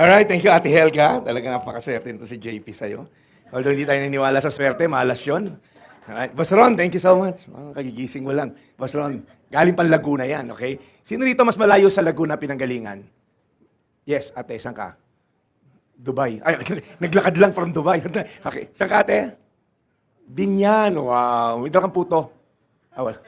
Alright, thank you Ate Helga. Talagang napakaswerte nito si JP sa'yo. Although hindi tayo naniniwala sa swerte, malas yun. Alright. Boss Ron, thank you so much. Kagigising mo lang. Boss Ron, galing pa Laguna yan, okay? Sino rito mas malayo sa Laguna pinanggalingan? Yes, ate, saan ka? Dubai. Ay, naglakad lang from Dubai. Okay, saan ka ate? Binyan, wow. May kang puto. Wala.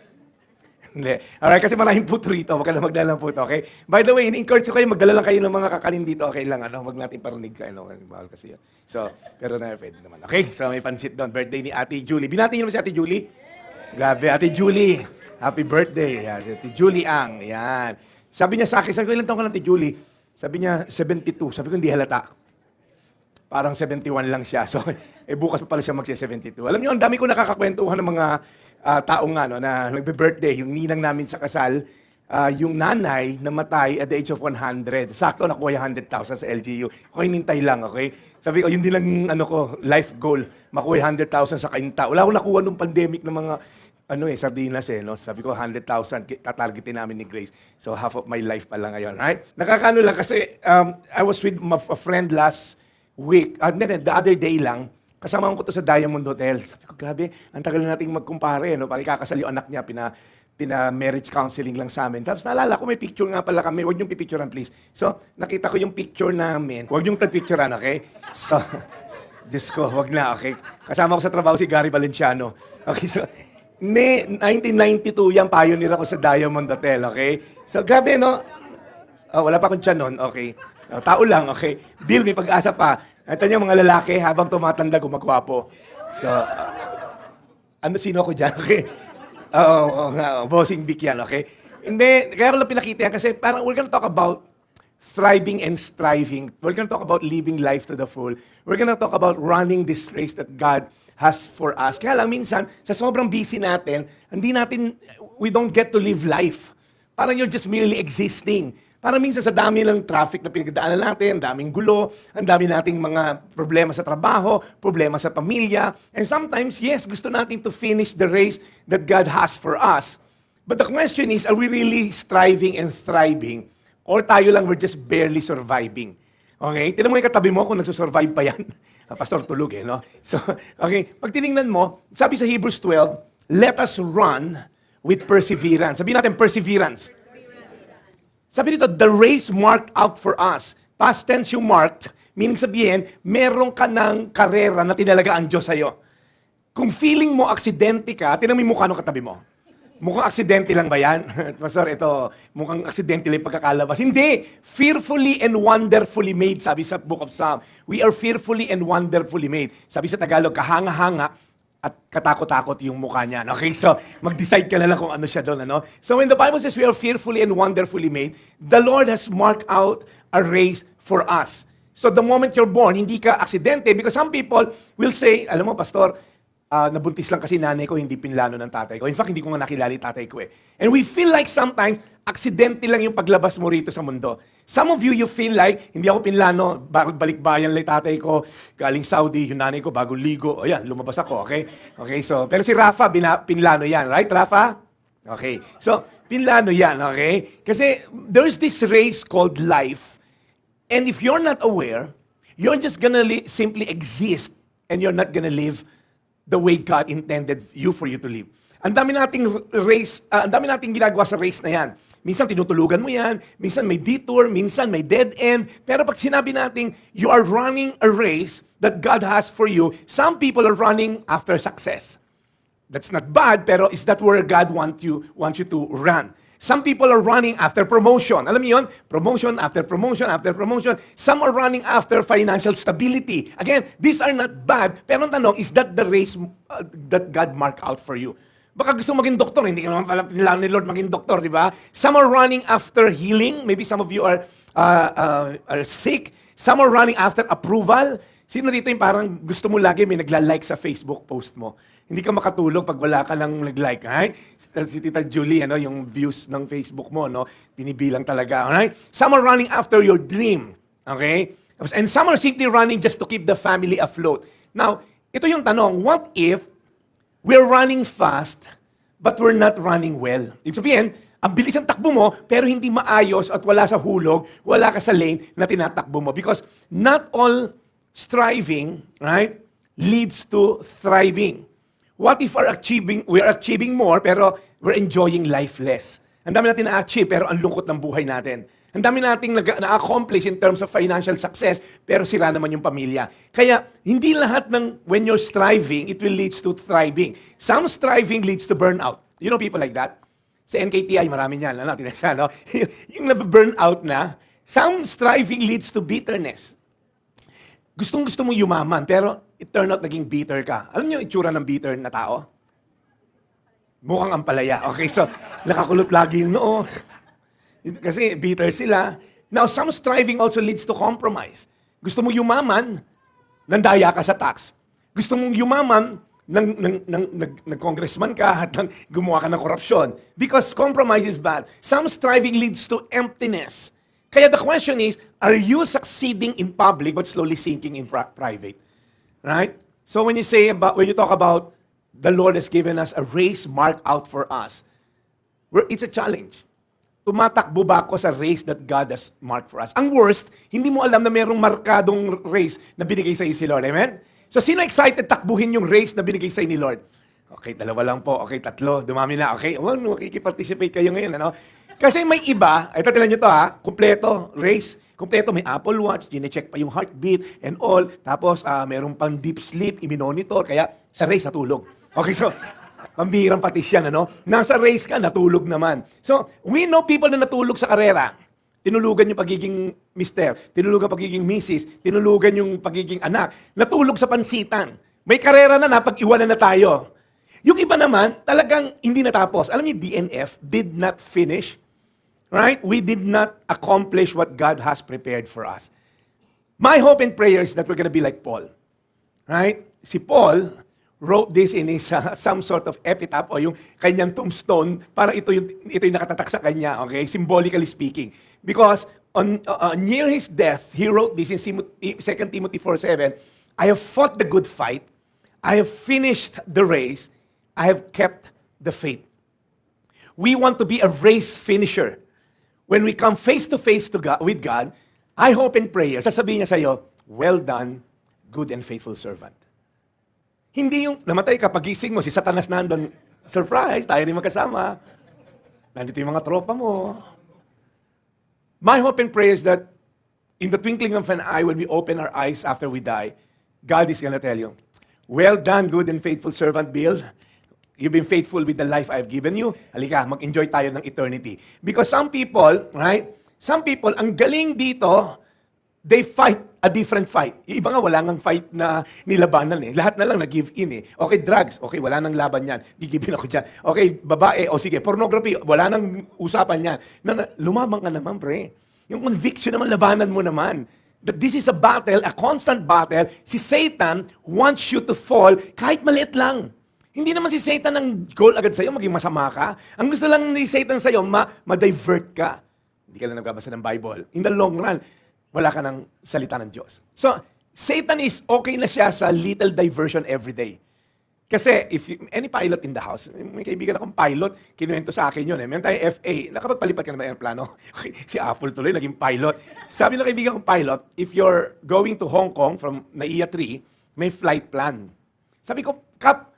Hindi. Alright, kasi maraming puto rito. Huwag ka na magdala ng puto, okay? By the way, in-encourage ko kayo, magdala lang kayo ng mga kakanin dito. Okay lang, ano? Huwag natin parinig ka, ano? Bawal kasi yun. So, pero na, pwede naman. Okay, so may pansit doon. Birthday ni Ate Julie. Binati niyo naman si Ate Julie? Grabe, Ate Julie. Happy birthday. Yan, si Ate Julie Ang. Yan. Sabi niya sa akin, sabi ko, ilan taong ka na, Ate Julie? Sabi niya, 72. Sabi ko, hindi halata. Parang 71 lang siya. So, bukas pa pala siya magsi-72. Alam niyo, ang dami ko nakakakwentuhan ng mga taong na nagbe-birthday. Yung ninang namin sa kasal, yung nanay namatay at the age of 100. Sakto nakuha yung 100,000 sa LGU. Ako hinintay lang, okay? Sabi ko, yun din ang life goal. Makuha yung 100,000 sa kainta. Wala akong nakuha nung pandemic ng mga sardinas no? Sabi ko, 100,000 tatargetin namin ni Grace. So, half of my life pa lang ngayon, right? Nakakaano lang kasi I was with a friend last week, the other day lang, kasama ko to sa Diamond Hotel. Sabi ko, grabe, ang tagal na nating magkumpare, no? Parang ikakasal yung anak niya, pina-marriage counseling lang sa amin. Tapos naalala ko, may picture nga pala kami. Huwag niyong pipicturean, please. So, nakita ko yung picture namin. Huwag niyong tagpicturean, okay? So, Diyos ko, huwag na, okay? Kasama ko sa trabaho si Gary Valenciano. Okay, so, 1992 yan, pioneer ako sa Diamond Hotel, okay? So, grabe, no? Oh, wala pa akong tiyan nun, okay? Tao lang, okay? Bill, may pag-asa pa. Ito niyo mga lalaki, habang tumatanda, gumagwapo. So, sino ako dyan, okay? Bossing Vic yan, okay? Hindi, kaya ko lang pinakita yan kasi parang we're gonna talk about thriving and striving. We're gonna talk about living life to the full. We're gonna talk about running this race that God has for us. Kaya lang minsan, sa sobrang busy natin, we don't get to live life. Parang you're just merely existing. Parang minsan sa dami ng traffic na pinagdaanan natin, ang daming gulo, ang dami nating mga problema sa trabaho, problema sa pamilya. And sometimes, yes, gusto natin to finish the race that God has for us. But the question is, are we really striving and thriving? Or tayo lang, we're just barely surviving? Okay? Tignan mo yung katabi mo kung nagsusurvive pa yan. Pastor, tulog no? So, okay, pag tinignan mo, sabi sa Hebrews 12, let us run with perseverance. Sabihin natin, perseverance. Sabi dito, the race marked out for us. Past tense yung marked, meaning sabihin, meron ka ng karera na tinalagaan Diyos sa'yo. Kung feeling mo aksidente ka, tinan mo yung mukha ng katabi mo. Mukhang aksidente lang ba yan? Pastor, ito, mukhang aksidente lang pagkakalabas. Hindi! Fearfully and wonderfully made, sabi sa Book of Psalms. We are fearfully and wonderfully made. Sabi sa Tagalog, kahanga-hanga, at katakot-takot yung mukha niya. Okay, so mag-decide ka na lang kung ano siya doon. Ano? So when the Bible says we are fearfully and wonderfully made, the Lord has marked out a race for us. So the moment you're born, hindi ka aksidente because some people will say, alam mo, Pastor, nabuntis lang kasi nanay ko, hindi pinlano ng tatay ko. In fact, hindi ko nga nakilala yung tatay ko eh. And we feel like sometimes, aksidente lang yung paglabas mo rito sa mundo. Some of you feel like, hindi ako pinlano, balikbayan lang tatay ko, galing Saudi, yung nanay ko, bago ligo, ayan, lumabas ako, okay? Okay, so, pero si Rafa, pinlano yan, right, Rafa? Okay, so, pinlano yan, okay? Kasi, there's this race called life, and if you're not aware, you're just gonna simply exist, and you're not gonna live the way God intended for you to live. Ang dami nating race, ang dami nating ginagawa sa race na yan. Minsan tinutulugan mo yan, minsan may detour, minsan may dead end. Pero pag sinabi natin, you are running a race that God has for you, some people are running after success. That's not bad, pero is that where God wants you to run? Some people are running after promotion. Alam niyo yun? Promotion after promotion after promotion. Some are running after financial stability. Again, these are not bad, pero ang tanong, is that the race that God marked out for you? Baka gusto maging doktor, hindi ka naman pala pinilano ni Lord maging doktor, di ba? Some are running after healing. Maybe some of you are sick. Some are running after approval. Sino dito yung parang gusto mo lagi may nagla-like sa Facebook post mo? Hindi ka makatulog pag wala ka lang nag-like, right? Si Tita Julie, yung views ng Facebook mo, no? Binibilang talaga, right? Some are running after your dream, okay? And some are simply running just to keep the family afloat. Now, ito yung tanong, what if we're running fast, but we're not running well? Ibig sabihin, Ang bilis ang takbo mo, pero hindi maayos at wala sa hulog, wala ka sa lane na tinatakbo mo. Because not all striving, right, leads to thriving. What if we're achieving more, pero we're enjoying life less? Ang dami natin na-achieve, pero ang lungkot ng buhay natin. Ang dami nating na-accomplish in terms of financial success, pero sira naman yung pamilya. Kaya, hindi lahat ng when you're striving, it will leads to thriving. Some striving leads to burnout. You know people like that? Sa NKTI, marami niyan. Tinasya, no? Yung na-burnout na, some striving leads to bitterness. Gustong-gusto mong yumaman, pero it turned out naging bitter ka. Alam niyo yung itsura ng bitter na tao? Mukhang ampalaya. Okay, so nakakulot lagi yung noo. Kasi bitter sila. Now, some striving also leads to compromise. Gusto mong yumaman, nandaya ka sa tax. Gusto mong yumaman, nag-congressman ka at gumawa ka ng korupsyon. Because compromise is bad. Some striving leads to emptiness. Kaya the question is, are you succeeding in public but slowly sinking in private? Right? So when you talk about the Lord has given us a race marked out for us, it's a challenge. Tumatakbo ba ako sa race that God has marked for us? Ang worst, hindi mo alam na mayroong markadong race na binigay sa iyo si Lord. Amen? So sino excited takbuhin yung race na binigay sa iyo ni Lord? Okay, 2 lang po. Okay, 3. Dumami na. Okay, makikiparticipate kayo ngayon. Ano? Kasi may iba, ito tinan nyo to kumpleto, race. Kumpleto, may Apple Watch, gine-check pa yung heartbeat and all. Tapos, meron pang deep sleep, i-monitor. Kaya, sa race, natulog. Okay, so, pambihirang patis yan, ano? Nasa race ka, natulog naman. So, we know people na natulog sa karera. Tinulugan yung pagiging mister, tinulugan pagiging misis, tinulugan yung pagiging anak. Natulog sa pansitan. May karera na, napag-iwanan na tayo. Yung iba naman, talagang hindi natapos. Alam niyo, DNF did not finish. Right? We did not accomplish what God has prepared for us. My hope and prayer is that we're going to be like Paul. Right? Si Paul wrote this in his some sort of epitaph o yung kanyang tombstone para ito yung nakatatak sa kanya, okay? Symbolically speaking. Because near his death, he wrote this in 2 Timothy 4:7, I have fought the good fight, I have finished the race, I have kept the faith. We want to be a race finisher. When we come face to face with God, I hope and pray, sasabihin niya sa iyo, well done, good and faithful servant. Hindi yung namatay ka, pagising mo, si Satanas nandun, surprise, tayo rin magkasama. Nandito yung mga tropa mo. My hope and prayer is that in the twinkling of an eye, when we open our eyes after we die, God is going to tell you, well done, good and faithful servant, Bill. You've been faithful with the life I've given you. Halika, mag-enjoy tayo ng eternity. Because some people, right? Some people, ang galing dito, they fight a different fight. Yung iba nga, wala nang fight na nilabanan eh. Lahat na lang nag-give in eh. Okay, drugs. Okay, wala nang laban yan. Gigibin ako dyan. Okay, babae. O sige, pornography. Wala nang usapan yan. Lumabang ka naman, pre. Yung conviction naman, labanan mo naman. That this is a battle, a constant battle. Si Satan wants you to fall kahit maliit lang. Hindi naman si Satan ang goal agad sa'yo, maging masama ka. Ang gusto lang ni Satan sa'yo, ma-divert ka. Hindi ka lang nagbabasa ng Bible. In the long run, wala ka ng salita ng Diyos. So, Satan is okay na siya sa little diversion every day. Kasi, any pilot in the house, may kaibigan akong pilot, kinuwento sa akin yun. Meron tayong FA, nakapagpalipat ka na ba aeroplano? Si Apple tuloy, naging pilot. Sabi ng kaibigan kong pilot, if you're going to Hong Kong from NAIA 3, may flight plan. Sabi ko, Kap,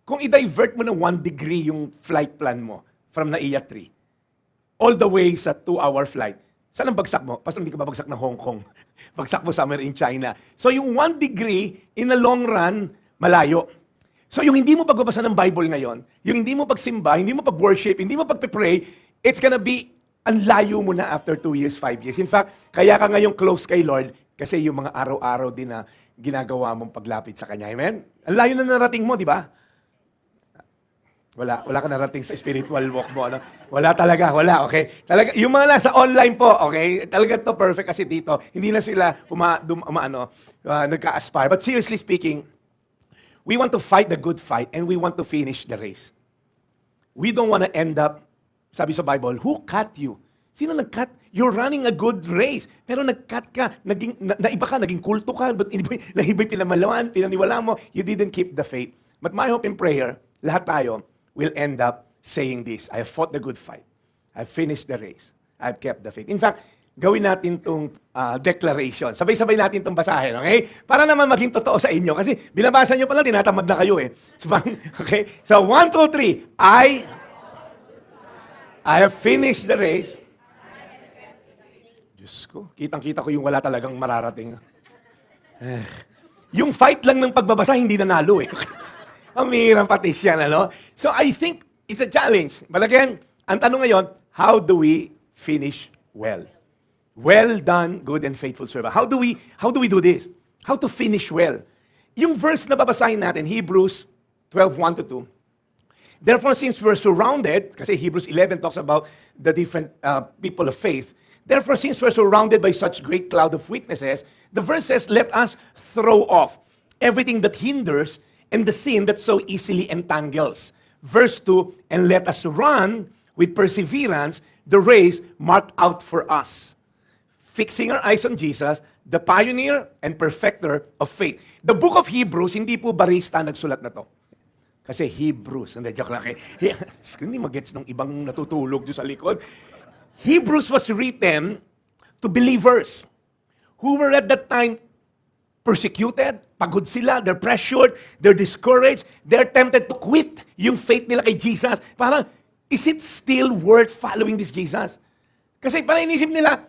kung i-divert mo ng 1 degree yung flight plan mo from NAIA 3, all the way sa 2-hour flight, saan ang bagsak mo? Pastor, hindi ka babagsak ng Hong Kong. Bagsak mo somewhere in China. So yung 1 degree, in the long run, malayo. So yung hindi mo pagbabasa ng Bible ngayon, yung hindi mo pagsimba, hindi mo pag-worship, hindi mo pag-pray, it's gonna be ang layo mo na after 2 years, 5 years. In fact, kaya ka ngayong close kay Lord kasi yung mga araw-araw din na ginagawa mong paglapit sa Kanya. Amen? Ang layo na narating mo, di ba? Wala ka narating sa spiritual walk mo. Ano? Wala talaga, okay? Talaga, yung mga nasa online po, okay? Talaga to perfect kasi dito. Hindi na sila nagka-aspire. But seriously speaking, we want to fight the good fight and we want to finish the race. We don't want to end up, sabi sa Bible, who cut you? Sino nag-cut? You're running a good race. Pero nag-cut ka, naiba ka, naging kulto ka, but nahibay pinaniwalaan mo, you didn't keep the faith. But my hope and prayer, lahat tayo, will end up saying this, I have fought the good fight. I've finished the race. I've kept the faith. In fact, gawin natin itong declaration. Sabay-sabay natin itong basahin, okay? Para naman maging totoo sa inyo. Kasi binabasa nyo pa lang, tinatamad na kayo eh. Okay? So, 1, 2, 3. I have finished the race. Diyos ko, kitang-kita ko yung wala talagang mararating. Yung fight lang ng pagbabasa, hindi nanalo eh. Amirang patis yan, ano? So I think it's a challenge. But again, ang tanong ngayon, how do we finish well? Well done, good and faithful servant. How do we do this? How to finish well? Yung verse na babasahin natin, Hebrews 12:1 to 2. Therefore, since we're surrounded, kasi Hebrews 11 talks about the different people of faith. Therefore, since we're surrounded by such great cloud of witnesses, the verse says, let us throw off everything that hinders and the sin that so easily entangles. Verse 2, and let us run with perseverance the race marked out for us, fixing our eyes on Jesus, the pioneer and perfecter of faith. The book of Hebrews, hindi po barista nagsulat na to. Kasi Hebrews, hindi, joke lang. Hindi magets ng ibang natutulog doon sa likod. Hebrews was written to believers who were at that time persecuted, pagod sila, they're pressured, they're discouraged, they're tempted to quit yung faith nila kay Jesus. Parang, is it still worth following this Jesus? Kasi parang inisip nila,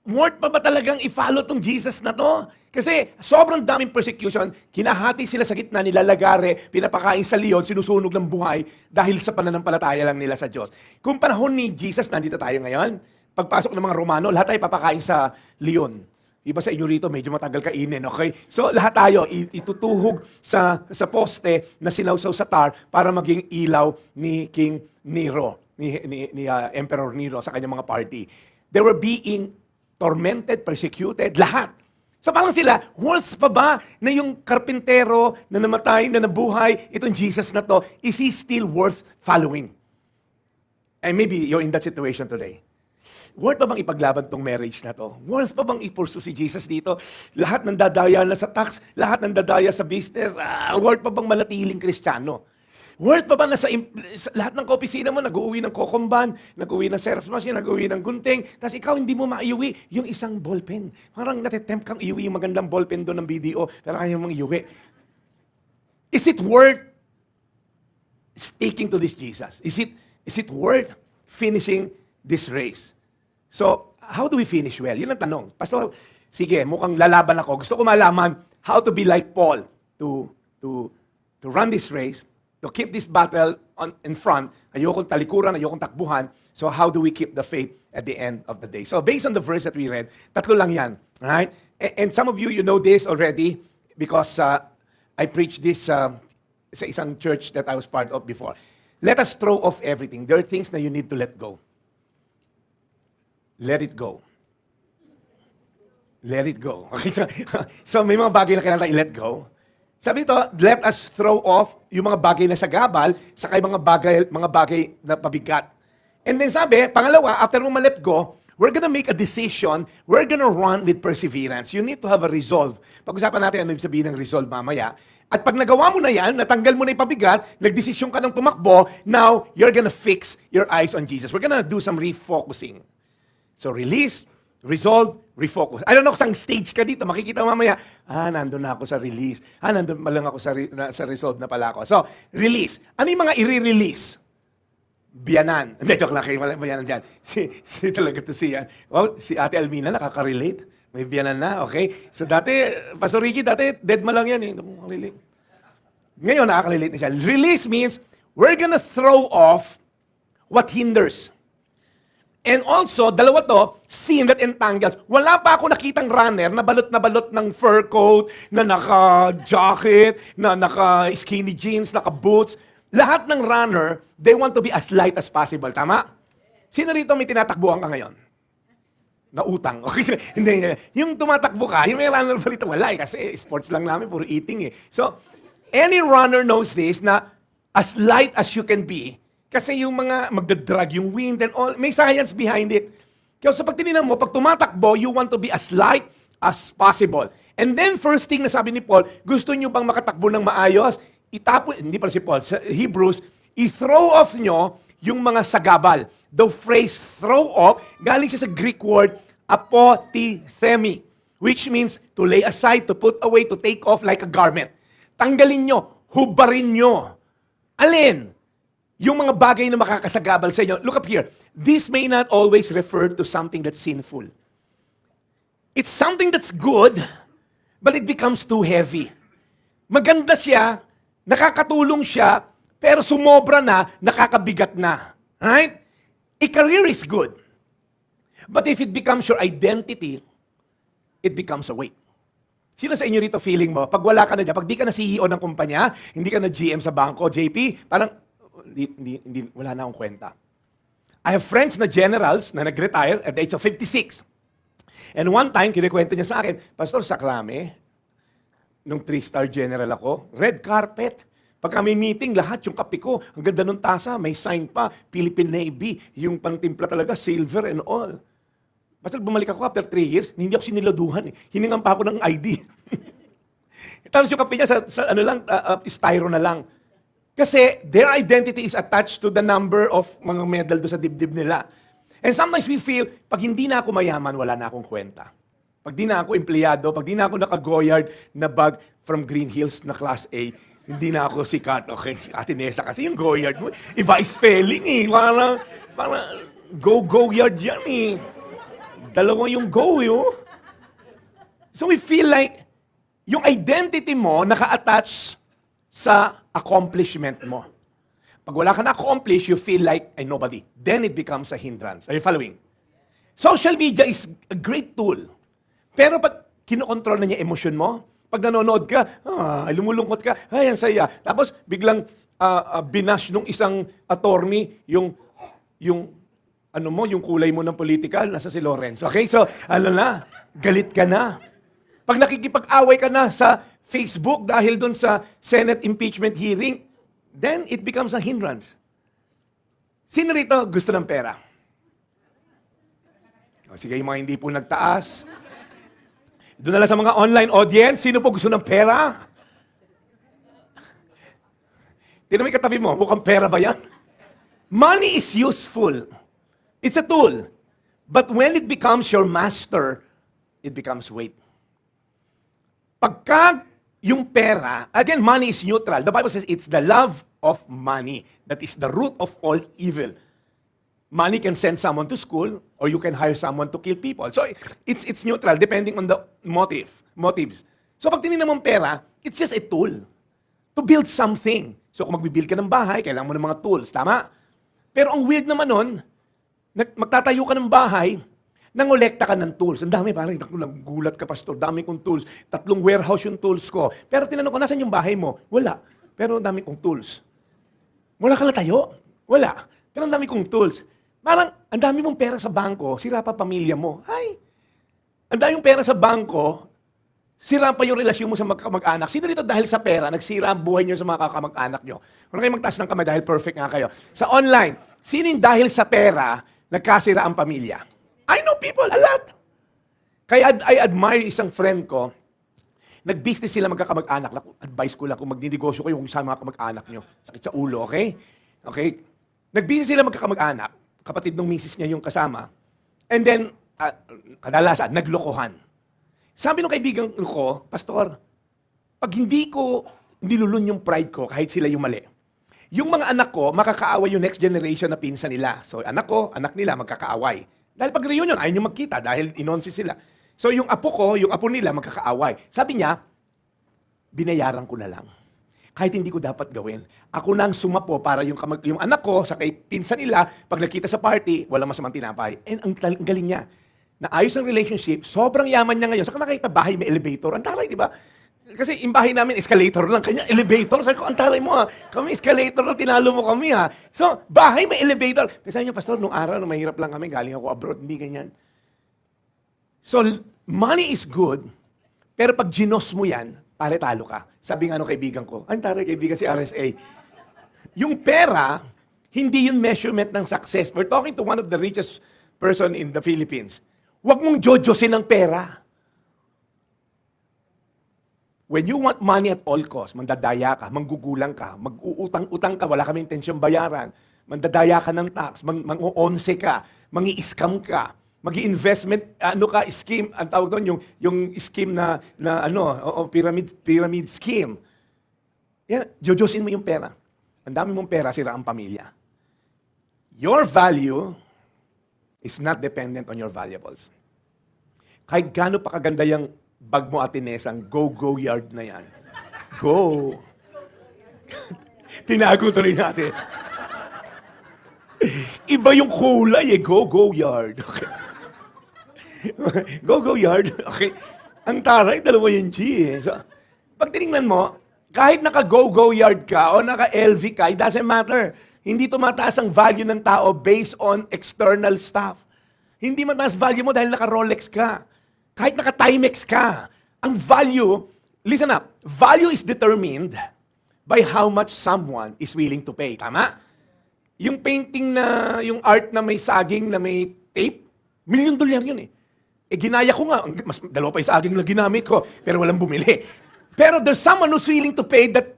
worth pa ba talagang i-follow tong Jesus na to? Kasi sobrang daming persecution, kinahati sila sa gitna, nilalagare, pinapakain sa leon, sinusunog ng buhay dahil sa pananampalataya lang nila sa Diyos. Kung panahon ni Jesus, nandito tayo ngayon, pagpasok ng mga Romano, lahat tayo papakain sa leon. Iba sa inyo rito, medyo matagal kainin, okay? So lahat tayo itutuhog sa poste na sinawsaw sa tar para maging ilaw ni King Nero, ni Emperor Nero sa kanyang mga party. They were being tormented, persecuted, lahat. So parang sila, worth pa ba na yung karpintero na namatay, na nabuhay, itong Jesus na to, is he still worth following? And maybe you're in that situation today. Worth pa bang ipaglaban tong marriage na to? Worth pa bang ipursu si Jesus dito? Lahat ng dadaya na sa tax, lahat ng dadaya sa business, worth pa bang manatiling Kristiyano? Worth pa ba na sa lahat ng kaopisina mo, nag-uwi ng kokomban, nag-uwi ng Xerox machine, nag-uwi ng gunting, tapos ikaw hindi mo maiuwi yung isang ballpen. Parang natitempt kang iuwi yung magandang ballpen doon ng BDO, pero kaya mong iuwi. Is it worth sticking to this Jesus? Is it worth finishing this race? So, how do we finish well? Yun ang tanong. Pastor, sige, mukhang lalaban ako. Gusto ko malaman how to be like Paul to run this race, to keep this battle in front. Ayokong talikuran, ayokong takbuhan. So how do we keep the faith at the end of the day? So based on the verse that we read, tatlo lang yan. Right? And some of you know this already because I preached this sa isang church that I was part of before. Let us throw off everything. There are things na you need to let go. Let it go. Let it go. Okay, so may mga bagay na kailangan i-let go. Sabi ito, let us throw off yung mga bagay na sagabal, saka yung mga bagay na pabigat. And then sabi, pangalawa, after mo ma-let go, we're gonna make a decision, we're gonna run with perseverance. You need to have a resolve. Pag-usapan natin ano yung sabihin ng resolve mamaya. At pag nagawa mo na yan, natanggal mo na yung pabigat, nagdesisyon ka ng tumakbo, now, you're gonna fix your eyes on Jesus. We're gonna do some refocusing. So release, resolve, refocus. I don't know kung stage ka dito, makikita mamaya, nandun na ako sa release. Nandun pa lang ako sa resolve na pala ako. So, release. Ano yung mga i-release? Biyanan. Hindi, joke lang kayo, biyanan dyan. Si talaga to siya. Well, si Ate Almina nakaka-relate. May biyanan na, okay? So dati, Pastor Ricky, dati dead ma lang yan. Relate. Ngayon, nakaka-relate na siya. Release means, we're gonna throw off what hinders. And also, dalawa to, sin that entangles. Wala pa ako nakitang runner na balot ng fur coat, na naka-jacket, na naka-skinny jeans, naka-boots. Lahat ng runner, they want to be as light as possible. Tama? Sino rito may tinatakbuhan ka ngayon? Na utang. Okay? Hindi. Yung tumatakbo ka, yung may runner pa rito, wala eh. Kasi sports lang namin, puro eating eh. So, any runner knows this na as light as you can be. Kasi yung mga magdadrag, yung wind and all, may science behind it. Kaya sa pagtininan mo, pag tumatakbo, you want to be as light as possible. And then first thing na sabi ni Paul, gusto nyo bang makatakbo ng maayos? Itapon, hindi pala si Paul, sa Hebrews, i-throw off nyo yung mga sagabal. The phrase throw off, galing siya sa Greek word apothemi, which means to lay aside, to put away, to take off like a garment. Tanggalin nyo, hubarin nyo. Alin? Yung mga bagay na makakasagabal sa inyo. Look up here. This may not always refer to something that's sinful. It's something that's good, but it becomes too heavy. Maganda siya, nakakatulong siya, pero sumobra na, nakakabigat na. Right? A career is good. But if it becomes your identity, it becomes a weight. Sino sa inyo rito feeling mo, pag wala ka na dyan, pag di ka na CEO ng kumpanya, hindi ka na GM sa bangko, JP, parang, wala na akong kwenta. I have friends na generals na nag-retire at the age of 56. And one time, kinikwento niya sa akin, Pastor, sa Krame, nung 3-star general ako, red carpet. Pag kami meeting, lahat yung kape ko, ang ganda ng tasa, may sign pa, Philippine Navy, yung pangtimpla talaga, silver and all. Basta bumalik ako after 3 years, hindi ako siniladuhan. Hiningan pa ako ng ID. Tapos yung kape niya sa ano lang, styro na lang. Kasi their identity is attached to the number of mga medal do sa dibdib nila. And sometimes we feel, pag hindi na ako mayaman, wala na akong kwenta. Pag di na ako empleyado, pag di na ako naka-Goyard na bag from Green Hills na Class A, hindi na ako sikat. Okay, Ate Nessa, kasi yung Goyard mo, iba spelling eh. Parang go-Goyard yan eh. Dalawa yung go yun. So we feel like, yung identity mo naka-attach sa accomplishment mo. Pag wala ka na-accomplish, you feel like a nobody. Then it becomes a hindrance. Are you following? Social media is a great tool. Pero pag kinokontrol na niya emosyon mo, pag nanonood ka, lumulungkot ka, ay, ang saya. Tapos biglang binash nung isang attorney yung kulay mo ng political, nasa si Lawrence. Okay? So, galit ka na. Pag nakikipag-away ka na sa Facebook dahil dun sa Senate impeachment hearing, then it becomes a hindrance. Sino rito gusto ng pera? O, sige, yung mga hindi po nagtaas. Doon na lang sa mga online audience, sino po gusto ng pera? Tignan mo yung katabi mo, mukhang pera ba yan? Money is useful. It's a tool. But when it becomes your master, it becomes weight. Pagka yung pera, again, money is neutral. The Bible says it's the love of money that is the root of all evil. Money can send someone to school or you can hire someone to kill people. So it's neutral depending on the motives. So pag tinignan mo ang pera, it's just a tool to build something. So kung magbibuild ka ng bahay, kailangan mo ng mga tools, tama? Pero ang weird naman nun, magtatayo ka ng bahay, nangolekta ka ng tools. Ang dami, parang gulat ka, Pastor. Dami kong tools. 3 warehouse yung tools ko. Pero tinanong ko, nasan yung bahay mo? Wala. Pero ang dami kong tools. Wala ka na tayo? Wala. Pero ang dami kong tools. Parang, ang dami mong pera sa bangko, sira pa pamilya mo. Ay! Ang dami mong pera sa bangko, sira pa yung relasyon mo sa kamag-anak. Sino dito dahil sa pera, nagsira ang buhay niyo sa mga kamag-anak niyo? Kung kayo magtaas ng kamay dahil perfect nga kayo. Sa online, sino yung dahil sa pera, nagkasira ang pamilya? I know people, a lot. Kaya I admire isang friend ko, nag-business sila magkakamag-anak. Advice ko lang kung magdinegosyo kayo kung sa mga kamag-anak nyo. Sakit sa ulo, okay? Okay? Nag-business sila magkakamag-anak. Kapatid ng misis niya yung kasama. And then, kadalasan, naglokohan. Sabi ng kaibigan ko, Pastor, pag hindi ko nilulun yung pride ko, kahit sila yung mali, yung mga anak ko, makakaaway yung next generation na pinsan nila. So, anak ko, anak nila, magkakaaway. Dahil pag reunion, ayaw nyo magkita dahil inonsi sila. So yung apo ko, yung apo nila, magkakaaway. Sabi niya, binayaran ko na lang. Kahit hindi ko dapat gawin. Ako nang sumapo para yung anak ko, sa kay pinsan nila, pag nakita sa party, walang masamang tinapay. And ang galing niya. Naayos ang relationship, sobrang yaman niya ngayon. Saka nakita bahay may elevator. Ang taray, di ba? Kasi yung bahay namin, escalator lang. Kanya, elevator. Sabi ko, ang taray mo ha. Kami, escalator lang, tinalo mo kami ha. So, bahay may elevator. Kasi sabi niyo, Pastor, nung araw, nung mahirap lang kami, galing ako abroad, hindi ganyan. So, money is good, pero pag ginos mo yan, pare talo ka. Sabi nga nung kaibigan ko, ang taray kaibigan si RSA, yung pera, hindi yung measurement ng success. We're talking to one of the richest person in the Philippines. Huwag mong jojosin ang pera. When you want money at all costs, mandadaya ka, manggugulang ka, mag-uutang-utang ka, wala kami intensyon bayaran, mandadaya ka ng tax, mang-onse ka, mangi-scam ka, magi-investment, scheme, ang tawag doon, yung scheme na pyramid scheme. Yan, jojosin mo yung pera. Ang dami mong pera, sira ang pamilya. Your value is not dependent on your valuables. Kahit gaano pa kaganda yung bag mo, Ate Ness, ang go-go yard na yan. Go! Tinago tuloy natin. Iba yung kulay eh, go-go yard. Okay. Go-go yard. Okay. Ang taray, dalawa yung G eh. So, pag tinignan mo, kahit naka-go-go yard ka o naka-LV ka, it doesn't matter. Hindi tumataas ang value ng tao based on external stuff. Hindi mataas value mo dahil naka-Rolex ka. Kahit naka-Timex ka. Ang value, listen up, value is determined by how much someone is willing to pay. Tama? Yung painting na, yung art na may saging, na may tape, $1 million yun eh. Eh ginaya ko nga, mas dalawa pa yung saging na ginamit ko, pero walang bumili. Pero there's someone who's willing to pay that,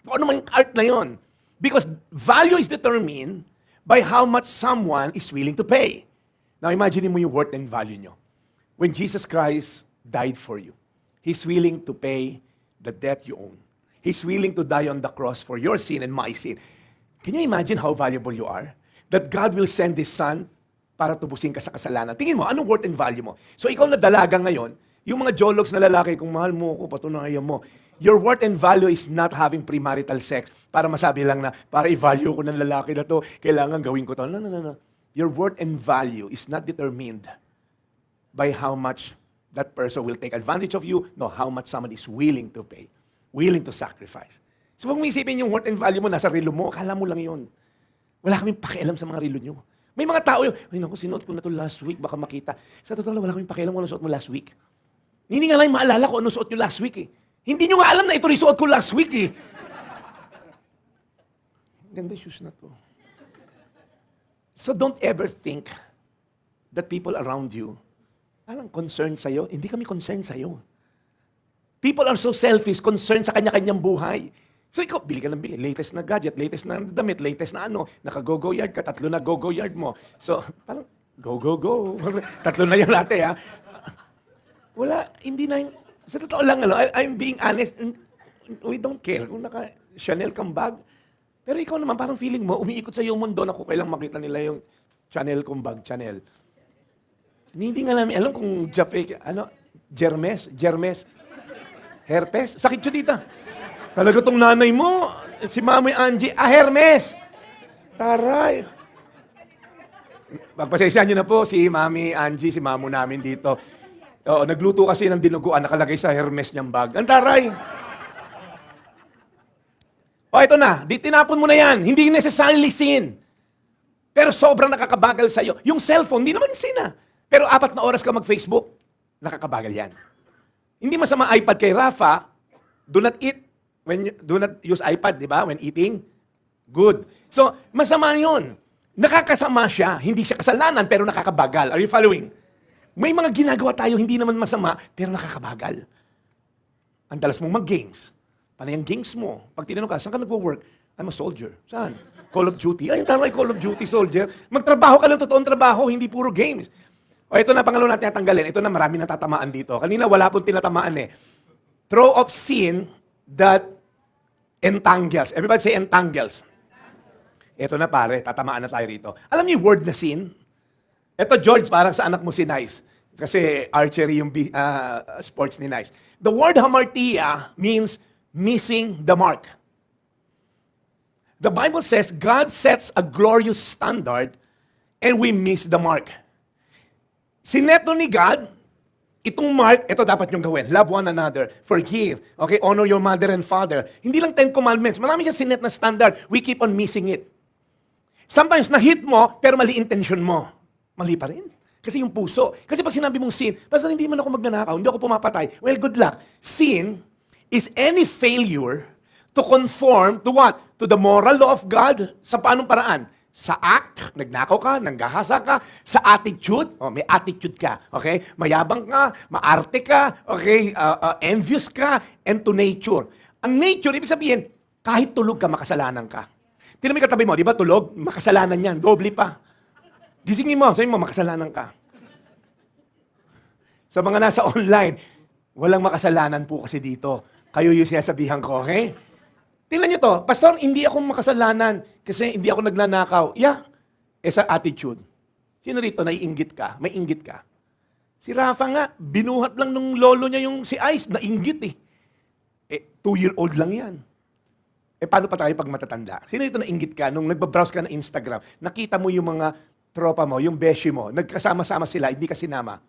ano man yung art na yun. Because value is determined by how much someone is willing to pay. Now imagine mo yung worth and value nyo. When Jesus Christ died for you, He's willing to pay the debt you own. He's willing to die on the cross for your sin and my sin. Can you imagine how valuable you are? That God will send His Son para tubusin ka sa kasalanan. Tingin mo, anong worth and value mo? So ikaw na dalaga ngayon, yung mga jologs na lalaki, kung mahal mo ako, patunayan mo. Your worth and value is not having premarital sex para masabi lang na, para i-value ko ng lalaki na to, kailangan gawin ko to. No. Your worth and value is not determined by how much that person will take advantage of you, no, how much someone is willing to pay, willing to sacrifice. So pag isipin yung worth and value mo, nasa relo mo, akala mo lang yun. Wala kaming pakialam sa mga relo nyo. May mga tao yung, ay naku, sinuot ko na to last week, baka makita. Sa totoo lang, wala kaming pakialam kung ano suot mo last week. Hindi nga lang maalala ko ano suot nyo last week eh. Hindi nyo nga alam na ito rin suot ko last week eh. Ganda shoes na to. So don't ever think that people around you parang concerned sa'yo. Hindi kami concerned sa'yo. People are so selfish, concerned sa kanya-kanyang buhay. So ikaw, bili ka ng bili. Latest na gadget, latest na damit, latest na ano. Naka-go-go yard ka, 3 na go-go yard mo. So, parang, go-go-go. 3 na yung latte, ha? Wala, hindi na yung... Sa totoo lang, I'm being honest. We don't care kung naka-Chanel kang bag. Pero ikaw naman, parang feeling mo, umiikot sa yung mundo na kung kailang makita nila yung Chanel kong bag, Chanel. Hindi nga namin alam kung Hermes, Herpes. Sakit yun dito. Talaga tong nanay mo, si Mamoy Angie, Hermes. Taray. Pagpasensyahan nyo na po si Mami Angie, si Mamo namin dito. Oo, nagluto kasi ng dinuguan, nakalagay sa Hermes niyang bag. Ang taray. O, ito na. Tinapon mo na yan. Hindi necessarily sin. Pero sobrang nakakabagal sa'yo. Yung cellphone, hindi naman sin ah. Pero 4 na oras ka mag-Facebook, nakakabagal yan. Hindi masama iPad kay Rafa, do not eat, do not use iPad, di ba? When eating, good. So, masama yun. Nakakasama siya, hindi siya kasalanan, pero nakakabagal. Are you following? May mga ginagawa tayo, hindi naman masama, pero nakakabagal. Ang dalas mong mag-games. Paano yung games mo? Pag tinanong ka, saan ka nag-work? I'm a soldier. Saan? Call of Duty. Ay, taray, Call of Duty, soldier. Magtrabaho ka lang, totoong trabaho, hindi puro games. O ito na, pangalawa natin natanggalin. Ito na, marami natatamaan dito. Kanina, wala pong tinatamaan eh. Throw of sin that entangles. Everybody say entangles. Ito na pare, tatamaan na tayo rito. Alam niyo yung word na sin? Ito, George, parang sa anak mo si Nice. Kasi archery yung sports ni Nice. The word hamartia means missing the mark. The Bible says God sets a glorious standard and we miss the mark. Sineto ni God, itong mark, ito dapat niyong gawin. Love one another. Forgive. Okay, honor your mother and father. Hindi lang 10 commandments. Marami siya sinet na standard. We keep on missing it. Sometimes na-hit mo, pero mali intention mo. Mali pa rin. Kasi yung puso. Kasi pag sinabi mong sin, basta hindi man ako magnanakaw, hindi ako pumapatay. Well, good luck. Sin is any failure to conform to what? To the moral law of God. Sa paanong paraan? Sa act, nagnakaw ka, nanggahasa ka. Sa attitude, may attitude ka. Okay? Mayabang ka, maarte ka, okay? Envious ka, and to nature. Ang nature, ibig sabihin, kahit tulog ka, makasalanan ka. Tingnan mo yung katabi mo, di ba tulog? Makasalanan yan, doble pa. Gisingin mo, sabihin mo, makasalanan ka. Sa mga nasa online, walang makasalanan po kasi dito. Kayo yung sinasabihan ko, okay? Tingnan nyo to, Pastor, hindi ako makasalanan kasi hindi ako nagnanakaw. Yeah, sa attitude. Sino rito, naiinggit ka? May inggit ka? Si Rafa nga, binuhat lang nung lolo niya yung si Ice, nainggit eh. 2-year-old lang yan. Paano pa tayo pag matatanda? Sino rito nainggit ka nung nagbabrowse ka ng Instagram, nakita mo yung mga tropa mo, yung beshi mo, nagkasama-sama sila, hindi ka sinama.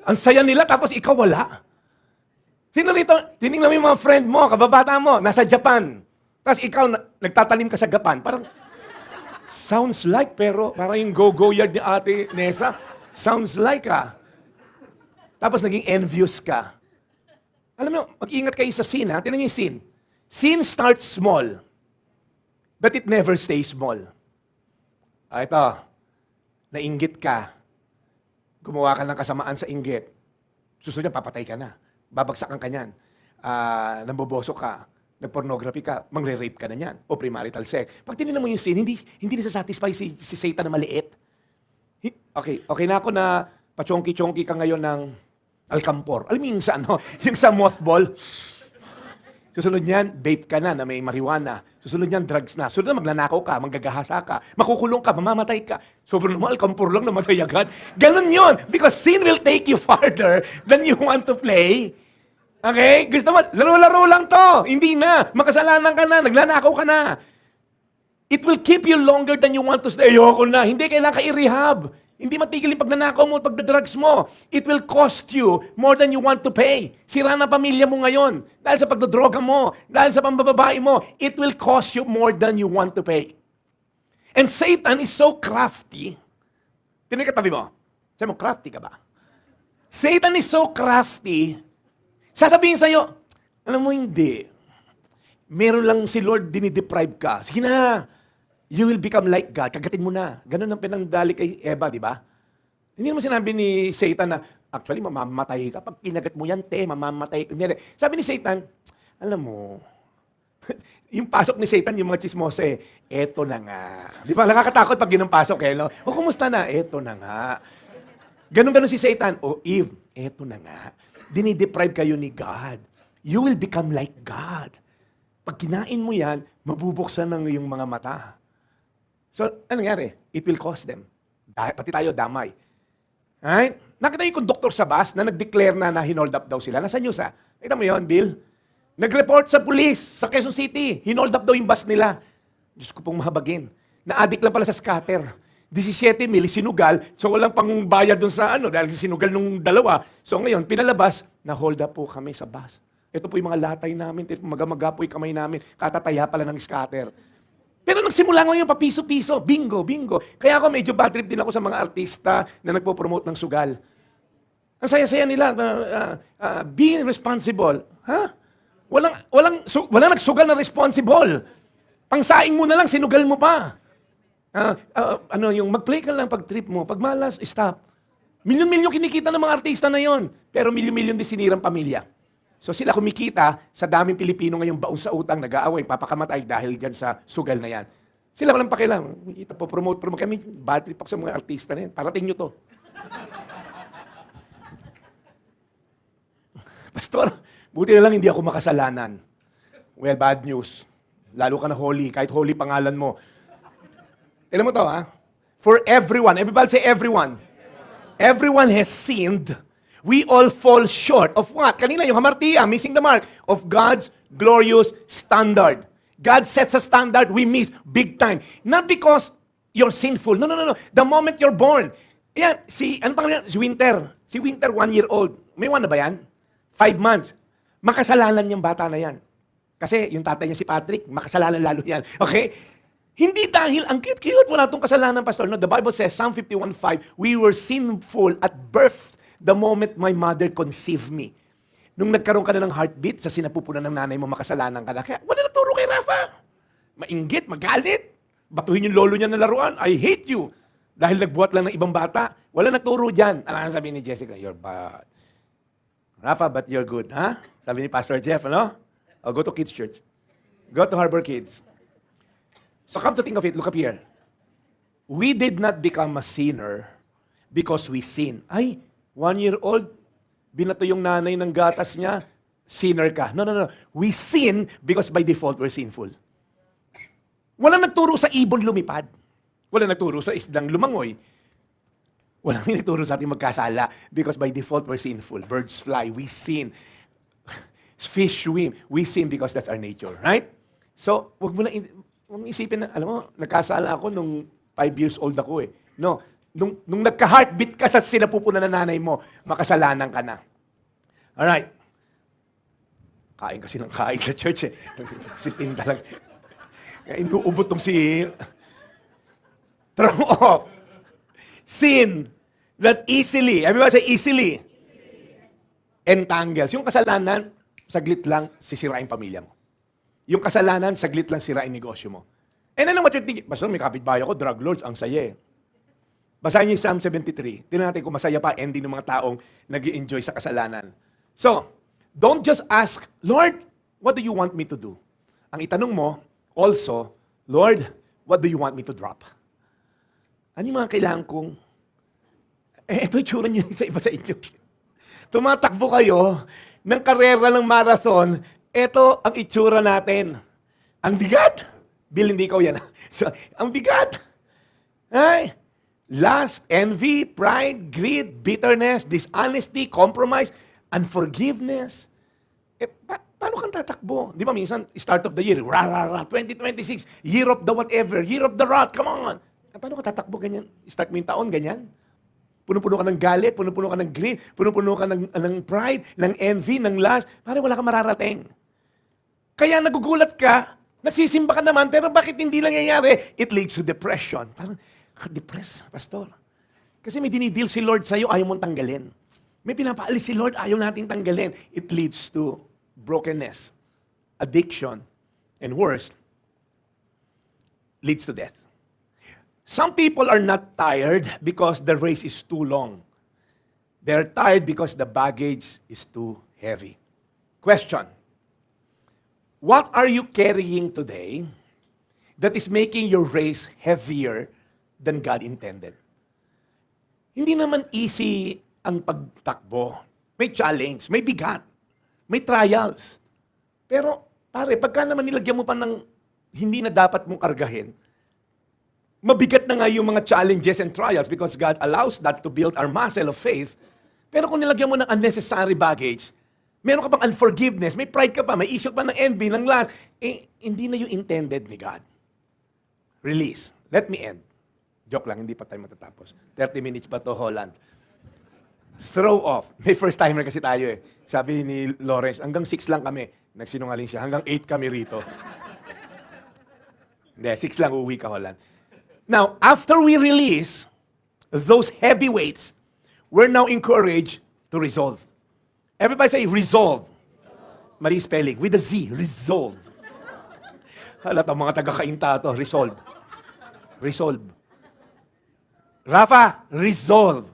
Ang saya nila, tapos ikaw wala. Sino rito, tinignan mo yung mga friend mo, kababata mo, nasa Japan. Tapos ikaw, nagtatanim ka sa Japan. Parang, sounds like, pero parang yung go-go yard ni Ate Nessa, sounds like Tapos naging envious ka. Alam mo, mag-ingat kayo sa sin, ha? Tinan niyo yung sin. Sin starts small, but it never stays small. Ito, nainggit ka. Gumawa ka ng kasamaan sa inggit. Susunod niya, papatay ka na. Babagsakan ka niyan. Namboboso ka. Nag-pornography ka. Mangre-rape ka na niyan. O premarital sex. Pag tinignan mo yung sin, hindi nasa-satisfy si Satan na maliit. Okay na ako na pachonki-chonki ka ngayon ng alcampor. Alam mo yung sa ano? Yung sa mothball. Susunod niyan, vape ka na may marijuana. Susunod niyan, drugs na. Susunod na, magnanakaw ka, manggagahasa ka, makukulong ka, mamamatay ka. Sobrang naman, alcampor lang, namatay agad. Ganun yun. Because sin will take you farther than you want to play. Okay? Gusto mo, laro-laro lang to. Hindi na. Makasalanan ka na, nagnanakaw ka na. It will keep you longer than you want to stay. Ayoko na. Hindi kailangan ka i-rehab. Hindi matigil yung pagnanakaw mo, pagdadrugs mo. It will cost you more than you want to pay. Sira na pamilya mo ngayon. Dahil sa pagdodroga mo, dahil sa pambababae mo, it will cost you more than you want to pay. And Satan is so crafty. Tinan yung katabi mo. Sabi mo, crafty ka ba? Satan is so crafty. Sasabihin sa'yo, alam mo hindi. Meron lang si Lord dinideprive ka. Sige na. You will become like God. Kagatin mo na. Ganun ang pinangdali kay Eva, di ba? Hindi naman sinabi ni Satan na, actually, mamamatay ka. Pag kinagat mo yan, mamamatay ka. Sabi ni Satan, alam mo, yung pasok ni Satan, yung mga chismose, eto na nga. Di ba? Nakakatakot pag yun ang pasok, eh, no? O, kumusta na? Eto na nga. Ganun si Satan. O, Eve, eto na nga. Dinideprive kayo ni God. You will become like God. Pag kinain mo yan, mabubuksan ng yung mga mata. So, ano nangyari? It will cost them. Pati tayo, damay. Right? Nakita yung conductor sa bus na nag-declare na hinold up daw sila. Nasa news, ha? Kita mo yun, Bill? Nag-report sa police sa Quezon City. Hinold up daw yung bus nila. Diyos ko pong mahabagin. Na-addict lang pala sa scatter. 17 mil, sinugal. So, walang pang bayad dun sa dahil sinugal nung dalawa. So, ngayon, pinalabas, na-hold up po kami sa bus. Ito po yung mga latay namin. Maga-maga po yung kamay namin. Katataya pala ng scatter. Pero nagsimula lang yung papiso-piso. Bingo, bingo. Kaya ako medyo bad trip din ako sa mga artista na nagpo-promote ng sugal. Ang saya-saya nila, being responsible. Ha? Walang nagsugal na responsible. Pangsaing mo na lang, sinugal mo pa. Yung mag-play ka lang pag trip mo. Pag malas, stop. Milyon-milyon kinikita ng mga artista na yon. Pero milyon-milyon din sinirang pamilya. So sila kumikita sa daming Pilipino ngayong baon sa utang, nag-aaway, papakamatay dahil dyan sa sugal na yan. Sila walang pakialam. Kumikita po, promote. Kami, bad trip sa mga artista na yan. Parating nyo to. Pastor, buti na lang hindi ako makasalanan. Well, bad news. Lalo ka na holy, kahit holy pangalan mo. Alam mo to, ha? For everyone, everybody say everyone. Everyone has sinned. We all fall short of what? Kanina yung hamartia, missing the mark of God's glorious standard. God sets a standard, we miss big time. Not because you're sinful. No. The moment you're born. Yan, ano pangalan? Si Winter. Si Winter, 1 year old. May 1 na ba yan? 5 months. Makasalanan yung bata na yan. Kasi yung tatay niya si Patrick, makasalanan lalo yan. Okay? Hindi dahil ang cute-cute, wala itong kasalanan, Pastor. No, the Bible says, Psalm 51:5, we were sinful at birth the moment my mother conceived me. Nung nagkaroon ka na ng heartbeat, sa sinapupunan ng nanay mo, makasalanan ka na. Kaya wala nagturo kay Rafa. Mainggit, magalit. Batuhin yung lolo niya na laruan. I hate you. Dahil nagbuhat lang ng ibang bata. Wala nagturo dyan. Ano ang sabi ni Jessica? You're bad. Rafa, but you're good, ha? Sabi ni Pastor Jeff, ano? Oh, go to Kids Church. Go to Harbor Kids. So come to think of it, look up here. We did not become a sinner because we sin. Ay, 1-year-old, binato yung nanay ng gatas niya, sinner ka. No, no, no. We sin because by default we're sinful. Walang nagturo sa ibon lumipad. Walang nagturo sa isdang lumangoy. Walang nagturo sa ating magkasala because by default we're sinful. Birds fly, we sin. Fish swim, we sin because that's our nature, right? So, wag mo isipin na, alam mo, nagkasala ako nung 5 years old ako eh. No, nung nagka-heartbeat ka sa sinapupunan ng nanay mo, makasalanan ka na. Alright. Kain kasi ng kain sa church eh. Sitin talaga. Inuubot tong si... Throw off. Sin that easily, everybody say easily, entangles. Yung kasalanan, saglit lang sisirain pamilya mo. Yung kasalanan, saglit lang sirain negosyo mo. And then what you're thinking, basta may kapitbahay ako, drug lords, ang saya eh. Basahin niyo yung Psalm 73. Tingnan natin kung masaya pa ending ng mga taong nag-i-enjoy sa kasalanan. So, don't just ask, Lord, what do you want me to do? Ang itanong mo, also, Lord, what do you want me to drop? Ano yung mga kailangan kong... ito yung tsura niyo sa iba sa inyo. Tumatakbo kayo ng karera ng marathon, ito ang itsura natin. Ang bigat. Bill, hindi ikaw yan. So, ang bigat. Ay, lust, envy, pride, greed, bitterness, dishonesty, compromise, unforgiveness. Paano kang tatakbo? Di ba minsan, start of the year, 2026, year of the whatever, year of the rot, come on. Paano ka tatakbo ganyan? Start mo yung taon, ganyan? Puno-puno ka ng galit, puno-puno ka ng greed, puno-puno ka ng pride, ng envy, ng lust, parang wala kang mararating. Kaya nagugulat ka, nagsisimba ka naman, pero bakit hindi lang nangyayari? It leads to depression. Parang, depressed, pastor. Kasi may dinideal si Lord sa'yo, ayaw mong tanggalin. May pinapaalis si Lord, ayaw nating tanggalin. It leads to brokenness, addiction, and worse, leads to death. Some people are not tired because the race is too long. They're tired because the baggage is too heavy. Question. What are you carrying today that is making your race heavier than God intended? Hindi naman easy ang pagtakbo. May challenge, may bigat, may trials. Pero, pare, pagka naman nilagyan mo pa ng hindi na dapat mong kargahin, mabigat na nga yung mga challenges and trials because God allows that to build our muscle of faith. Pero kung nilagyan mo ng unnecessary baggage, meron ka pang unforgiveness, may pride ka pa, may issue pa ng envy, ng lust, hindi na yung intended ni God. Release. Let me end. Joke lang, hindi pa tayo matatapos. 30 minutes pa to, Holland. Throw off. May first timer kasi tayo eh. Sabi ni Lawrence, hanggang 6 lang kami. Nagsinungaling siya, hanggang 8 kami rito. Hindi, 6 lang uuwi ka, Holland. Now, after we release those heavy weights, we're now encouraged to resolve. Everybody say resolve. Mali spelling. With a Z. Resolve. Halata mga taga-kainta to. Resolve. Resolve. Rafa, resolve.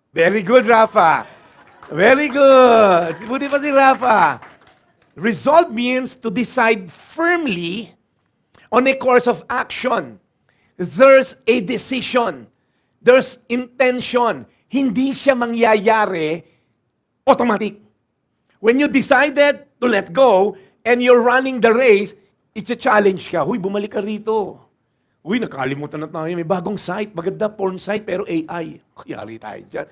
Very good, Rafa. Very good. Buti pa si Rafa. Resolve means to decide firmly on a course of action. There's a decision. There's intention. Hindi siya mangyayari automatic. When you decided to let go and you're running the race, it's a challenge ka. Huy, bumalik ka rito. Huy, nakalimutan na tayo. May bagong site. Maganda porn site pero AI. Yari tayo dyan.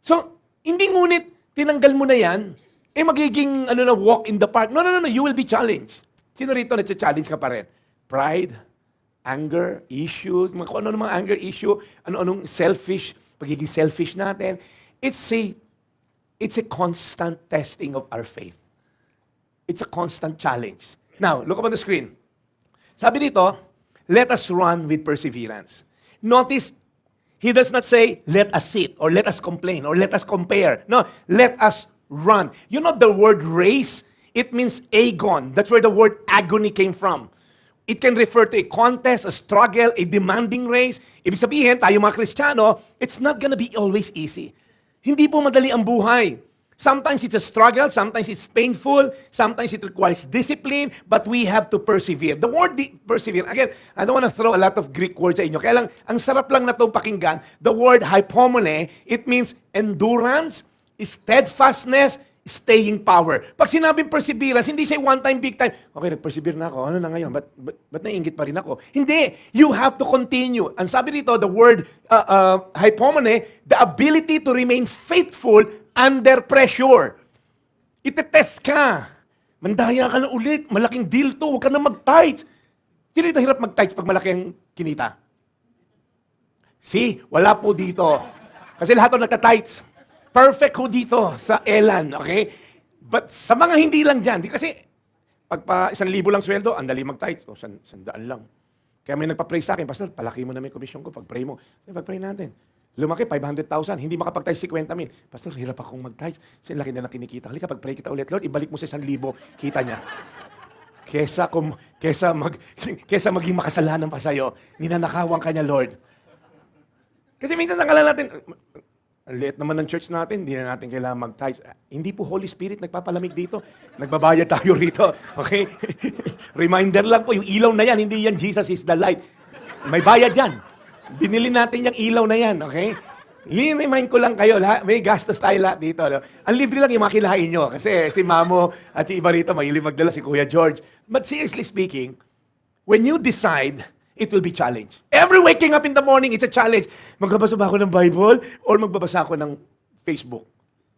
So, hindi ngunit tinanggal mo na yan, magiging walk in the park. No. You will be challenged. Sino rito na-challenge ka pa rin? Pride, anger, issue, kung ano mga anger issue, ano-anong selfish, pagiging selfish natin. It's a constant testing of our faith. It's a constant challenge. Now, look up on the screen. Sabi dito, let us run with perseverance. Notice, he does not say, let us sit, or let us complain, or let us compare. No, let us run. You know the word race? It means agon. That's where the word agony came from. It can refer to a contest, a struggle, a demanding race. Ibig sabihin, tayo mga Kristiyano, it's not gonna be always easy. Hindi po madali ang buhay. Sometimes it's a struggle, sometimes it's painful, sometimes it requires discipline, but we have to persevere. The word persevere, again, I don't want to throw a lot of Greek words sa inyo. Kaya lang, ang sarap lang na itong pakinggan. The word hypomone, it means endurance, steadfastness, staying power. Pag sinabing perseverance, hindi say one time, big time. Okay, nag-persevere na ako. Ano na ngayon? Ba't naiingit pa rin ako? Hindi. You have to continue. Ang sabi dito, the word hypomone, the ability to remain faithful under pressure. Itetest ka. Mandaya ka na ulit. Malaking deal to. Huwag ka na mag-tights. Sino dito hirap mag-tights pag malaki ang kinita? See, wala po dito. Kasi lahat ng nagka-tights. Perfect ho dito sa Elan, okay? But sa mga hindi lang dyan, di kasi pag pa 1,000 lang sweldo, ang dali mag-tights. O, 100 lang. Kaya may nagpa-pray sa akin, Pastor, palaki mo na may commission ko, pag-pray mo. Pag-pray natin. Lumaki, 500,000. Hindi makapag-tights 50,000. Pastor, hirap akong mag-tights. Kasi laki na kinikita. Halika, pag-pray kita ulit, Lord, ibalik mo sa 1,000, kita niya. Kesa maging makasalanan pa sa'yo, ninanakawan ka niya, Lord. Kasi minsan akala natin, ang liit naman ng church natin, hindi na natin kailangan mag-tithes. Hindi po Holy Spirit nagpapalamig dito. Nagbabayad tayo rito. Okay? Reminder lang po, yung ilaw na yan, hindi yan Jesus is the light. May bayad yan. Binili natin yung ilaw na yan. Okay? I-remind ko lang kayo, may gastos tayo lahat dito. No? Ang libre lang yung makilain nyo. Kasi si Mamo at yung iba rito, mahilig magdala si Kuya George. But seriously speaking, when you decide, it will be challenge. Every waking up in the morning, it's a challenge. Magbabasa ba ako ng Bible or magbabasa ako ng Facebook?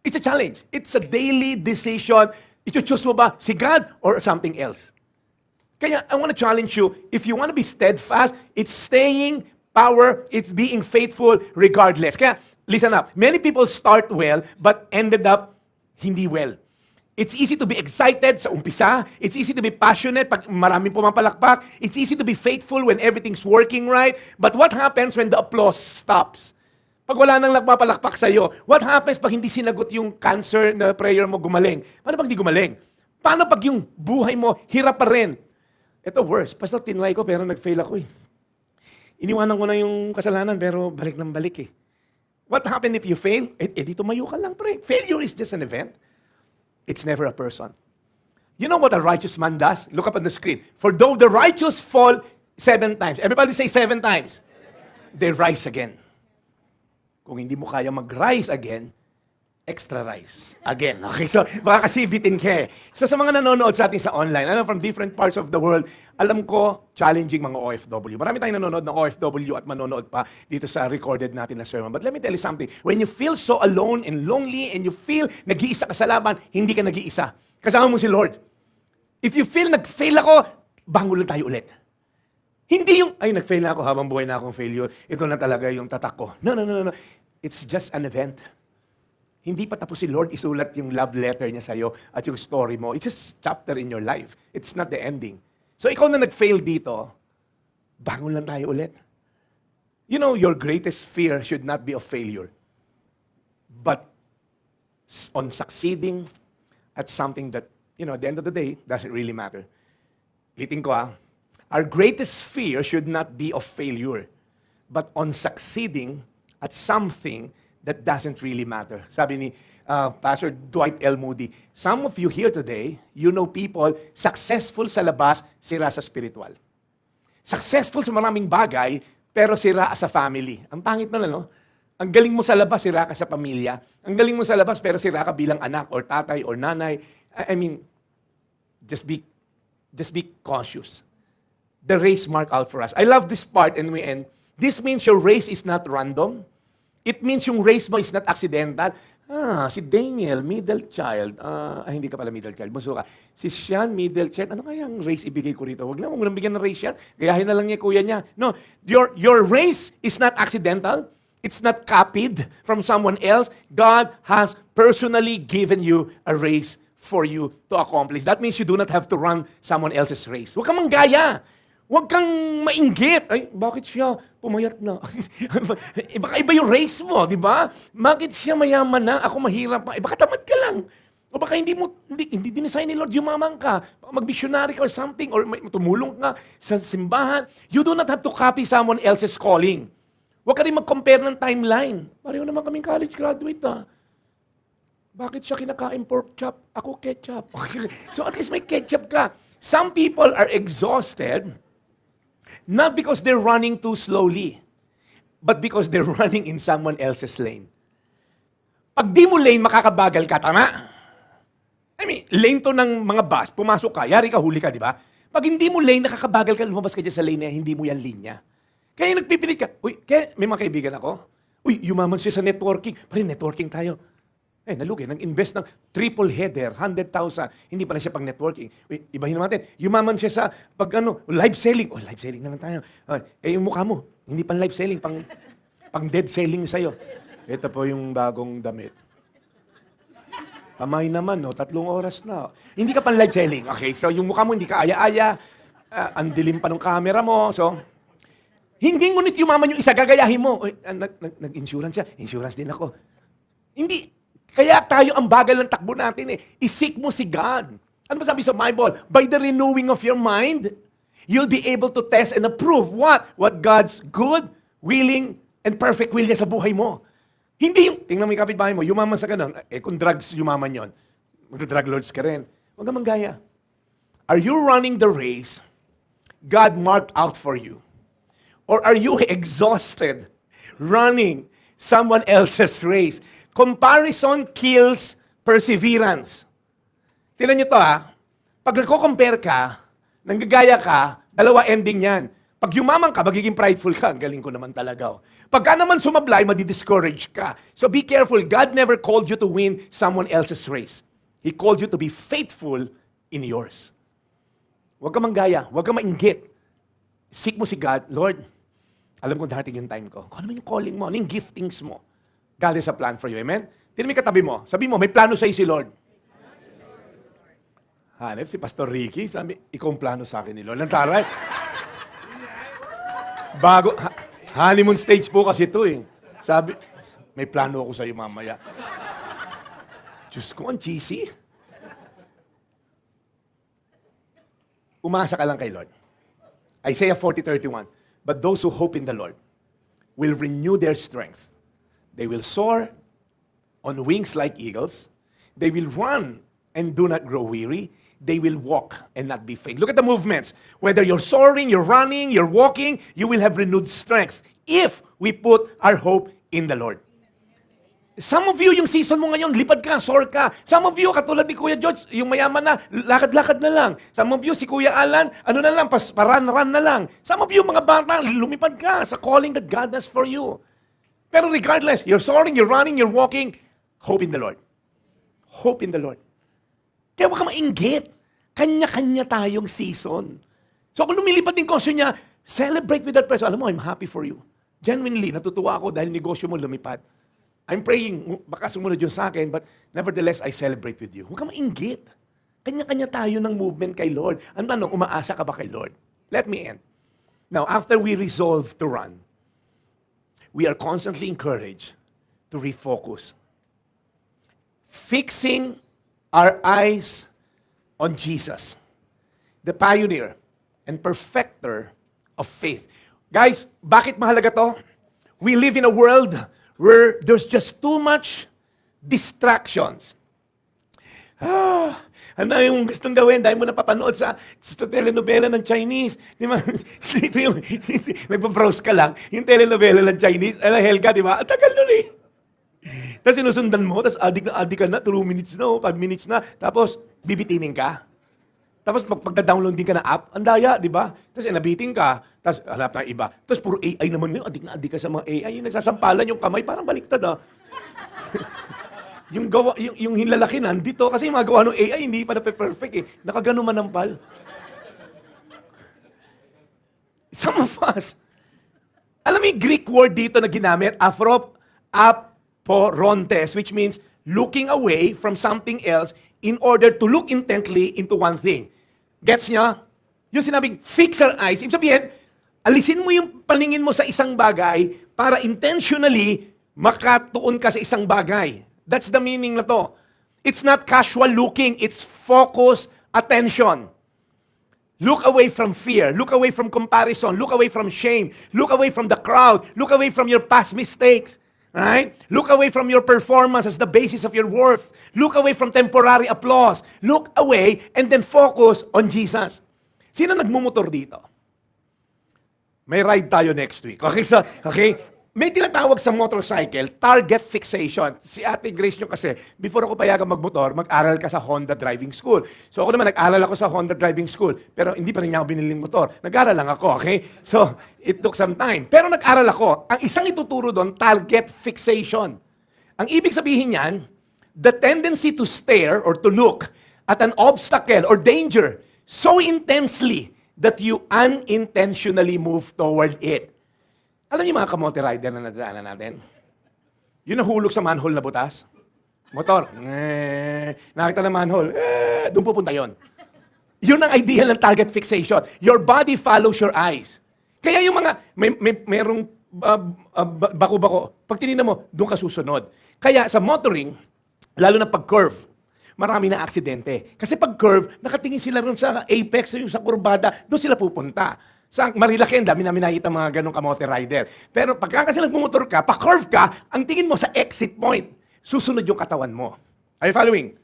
It's a challenge. It's a daily decision. I-choose mo ba si God or something else? Kaya I want to challenge you, if you want to be steadfast, it's staying power, it's being faithful regardless. Kaya, listen up. Many people start well, but ended up hindi well. It's easy to be excited sa umpisa. It's easy to be passionate pag maraming pumapalakpak. It's easy to be faithful when everything's working right. But what happens when the applause stops? Pag wala nang nagpapalakpak sa'yo, what happens pag hindi sinagot yung cancer na prayer mo gumaling? Paano pag di gumaling? Paano pag yung buhay mo hirap pa rin? Ito worse. Pastor, tinry ko pero nag-fail ako eh. Iniwanan ko na yung kasalanan pero balik ng balik eh. What happened if you fail? Di tumayo ka lang, pre. Failure is just an event. It's never a person. You know what a righteous man does? Look up on the screen. For though the righteous fall 7 times. Everybody say 7 times. They rise again. Kung hindi mo kaya mag-rise again, extra rise again. Okay, so baka kasi bitin ka eh. So sa mga nanonood sa atin sa online, from different parts of the world, alam ko, challenging mga OFW. Marami tayong nanonood ng OFW at manonood pa dito sa recorded natin na sermon. But let me tell you something. When you feel so alone and lonely and you feel nag-iisa ka sa laban, hindi ka nag-iisa. Kasama mo si Lord. If you feel nag-fail ako, bangon lang tayo ulit. Hindi yung, ay, nag-fail na ako habang buhay na akong failure. Ito na talaga yung tatak ko. No. It's just an event. Hindi pa tapos si Lord isulat yung love letter niya sa'yo at yung story mo. It's just chapter in your life. It's not the ending. So ikaw na nag-fail dito, bangon lang tayo ulit. You know, your greatest fear should not be of failure, but on succeeding at something that, at the end of the day, doesn't really matter. Liting ko our greatest fear should not be of failure, but on succeeding at something that doesn't really matter. Sabi ni Pastor Dwight L. Moody, some of you here today, you know people successful sa labas, sira sa spiritual. Successful sa maraming bagay, pero sira sa family. Ang pangit na no? Ang galing mo sa labas, sira ka sa pamilya. Ang galing mo sa labas, pero sira ka bilang anak or tatay or nanay. I mean, just be cautious. The race marked out for us. I love this part and we end. This means your race is not random. It means yung race mo is not accidental. Si Daniel, middle child. Hindi ka pala middle child. Bunso ka. Si Sean, middle child. Ano kaya ang race ibigay ko rito? Huwag na bigyan ng race yan. Gayahin na lang niya kuya niya. No, your race is not accidental. It's not copied from someone else. God has personally given you a race for you to accomplish. That means you do not have to run someone else's race. Huwag kang manggaya. Huwag kang mainggit. Ay, bakit siya pumayat na? Baka iba yung race mo, di ba? Bakit siya mayaman na? Ako mahirap pa. Baka tamad ka lang. O baka hindi dinesign ni Lord yumaman ka. Mag-missionary ka or something. Or tumulong ka sa simbahan. You do not have to copy someone else's calling. Huwag ka rin mag-compare ng timeline. Pareho naman kaming college graduate . Bakit siya kinakain pork chop? Ako ketchup. So at least may ketchup ka. Some people are exhausted, not because they're running too slowly, but because they're running in someone else's lane. Pag di mo lane, makakabagal ka, tama? I mean, lane to ng mga bus, pumasok ka, yari ka, huli ka, di ba? Pag hindi mo lane, nakakabagal ka, lumabas ka dyan sa lane na hindi mo yan linya. Kaya nagpipilit ka, uy, kaya may mga kaibigan ako, uy, yumaman siya sa networking, pare, networking tayo. Nalugi, nag-invest ng triple header, 100,000, hindi pala siya pang networking. Uy, ibahin naman natin, yumaman siya sa live selling. Live selling naman tayo. Yung mukha mo, hindi pang live selling, pang dead selling sa'yo. Ito po yung bagong damit. Kamay naman, 3 oras na. Hindi ka pang live selling. Okay, so yung mukha mo hindi ka aya-aya, ang dilim pa ng camera mo, so hindi ngunit yumaman yung isa, gagayahin mo. Nag-insurance siya, insurance din ako. Hindi. Kaya tayo ang bagal ng takbo natin eh. Isik mo si God. Ano ba sabi sa Bible? By the renewing of your mind, you'll be able to test and approve what? What God's good, willing, and perfect will niya sa buhay mo. Hindi yung, tingnan mo yung kapitbahay mo, yumaman sa ganun. Kung drugs yumaman yon, magda-drug lords ka rin. Huwag ka manggaya. Are you running the race God marked out for you? Or are you exhausted running someone else's race? Comparison kills perseverance. Tingnan nyo to Pag nagko-compare ka, nanggagaya ka, dalawa ending yan. Pag yumaman ka, magiging prideful ka. Ang galing ko naman talaga. Pagka naman sumablay, madi-discourage ka. So be careful. God never called you to win someone else's race. He called you to be faithful in yours. Huwag ka manggaya. Huwag ka mainggit. Seek mo si God. Lord, alam ko darating yung time ko. Kung ano yung calling mo, ano yung giftings mo. God has a plan for you. Amen? Tingnan mo yung katabi mo. Sabi mo, may plano sa'yo si Lord. Hanep, si Pastor Ricky, sabi, ikaw ang plano sa akin ni Lord. Lantaray. Bago, honeymoon stage po kasi ito eh. Sabi, may plano ako sa'yo mamaya. Diyos ko, ang cheesy. Umasa ka lang kay Lord. Isaiah 40:31. But those who hope in the Lord will renew their strength. They will soar on wings like eagles. They will run and do not grow weary. They will walk and not be faint. Look at the movements. Whether you're soaring, you're running, you're walking, you will have renewed strength if we put our hope in the Lord. Some of you, yung season mo ngayon, lipad ka, soar ka. Some of you, katulad ni Kuya George, yung mayaman na, lakad-lakad na lang. Some of you, si Kuya Alan, ano na lang, paran-ran na lang. Some of you, mga bata, lumipad ka sa calling that God has for you. Pero regardless, you're soaring, you're running, you're walking, hope in the Lord. Hope in the Lord. Kaya huwag ka mainggit. Kanya-kanya tayong season. So kung lumilipad yung negosyo niya, celebrate with that person. Alam mo, I'm happy for you. Genuinely, natutuwa ako dahil negosyo mo lumipad. I'm praying, baka sumunod yun sa akin, but nevertheless, I celebrate with you. Huwag ka mainggit. Kanya-kanya tayo ng movement kay Lord. Ang tanong, umaasa ka ba kay Lord? Let me end. Now, after we resolve to run, we are constantly encouraged to refocus. Fixing our eyes on Jesus, the pioneer and perfecter of faith. Guys, bakit mahalaga to? We live in a world where there's just too much distractions. Ano yung gustong gawin? Dahil mo napapanood sa telenovela ng Chinese. Di ba? Ito yung, nagpa-browse ka lang, yung telenovela ng Chinese, Helga, di ba? Ang tagal nun eh. Tapos sinusundan mo, tapos adik ka na, 2 minutes na, 5 minutes na, tapos bibitinin ka. Tapos pagda-download din ka na app, ang daya, di ba? Tapos nabitin ka, tapos hanap na iba. Tapos puro AI naman yun, adik ka sa mga AI, yung nagsasampalan yung kamay, parang baliktad yung hinlalaki nandito, kasi yung mga gawa ng AI, hindi pa na-perfect eh. Nakagano manampal. Some of us, alam mo yung Greek word dito na ginamit, aporontes, which means looking away from something else in order to look intently into one thing. Gets niya? Yung sinabing, fix our eyes. Ibig sabihin, alisin mo yung paningin mo sa isang bagay para intentionally makatuon ka sa isang bagay. That's the meaning na to. It's not casual looking, it's focused attention. Look away from fear, look away from comparison, look away from shame, look away from the crowd, look away from your past mistakes. Right? Look away from your performance as the basis of your worth. Look away from temporary applause. Look away and then focus on Jesus. Sino nagmumotor dito? May ride tayo next week. Okay, so, okay? May tinatawag sa motorcycle, target fixation. Si Ate Grace nyo kasi, before ako payagang magmotor, mag-aral ka sa Honda Driving School. So ako naman, nag-aral ako sa Honda Driving School. Pero hindi pa rin niya ako biniling motor. Nag-aral lang ako, okay? So, it took some time. Pero nag-aral ako. Ang isang ituturo doon, target fixation. Ang ibig sabihin niyan, the tendency to stare or to look at an obstacle or danger so intensely that you unintentionally move toward it. Alam niyo mga kamote rider na nadaanan natin? Yung nahulog sa manhole na butas? Motor. Nakita na manhole. Doon pupunta yon. Yun ang idea ng target fixation. Your body follows your eyes. Kaya yung mga, merong bako-bako, pag tinignan mo, doon ka susunod. Kaya sa motoring, lalo na pag curve, marami na aksidente. Kasi pag curve, nakatingin sila rin sa apex, yung sa kurbada, doon sila pupunta. Sa Marilaki, dami namin nakita mga ganong kamote rider. Pero pagka kasi nagmumotor ka, pa-curve ka, ang tingin mo sa exit point, susunod yung katawan mo. Are you following?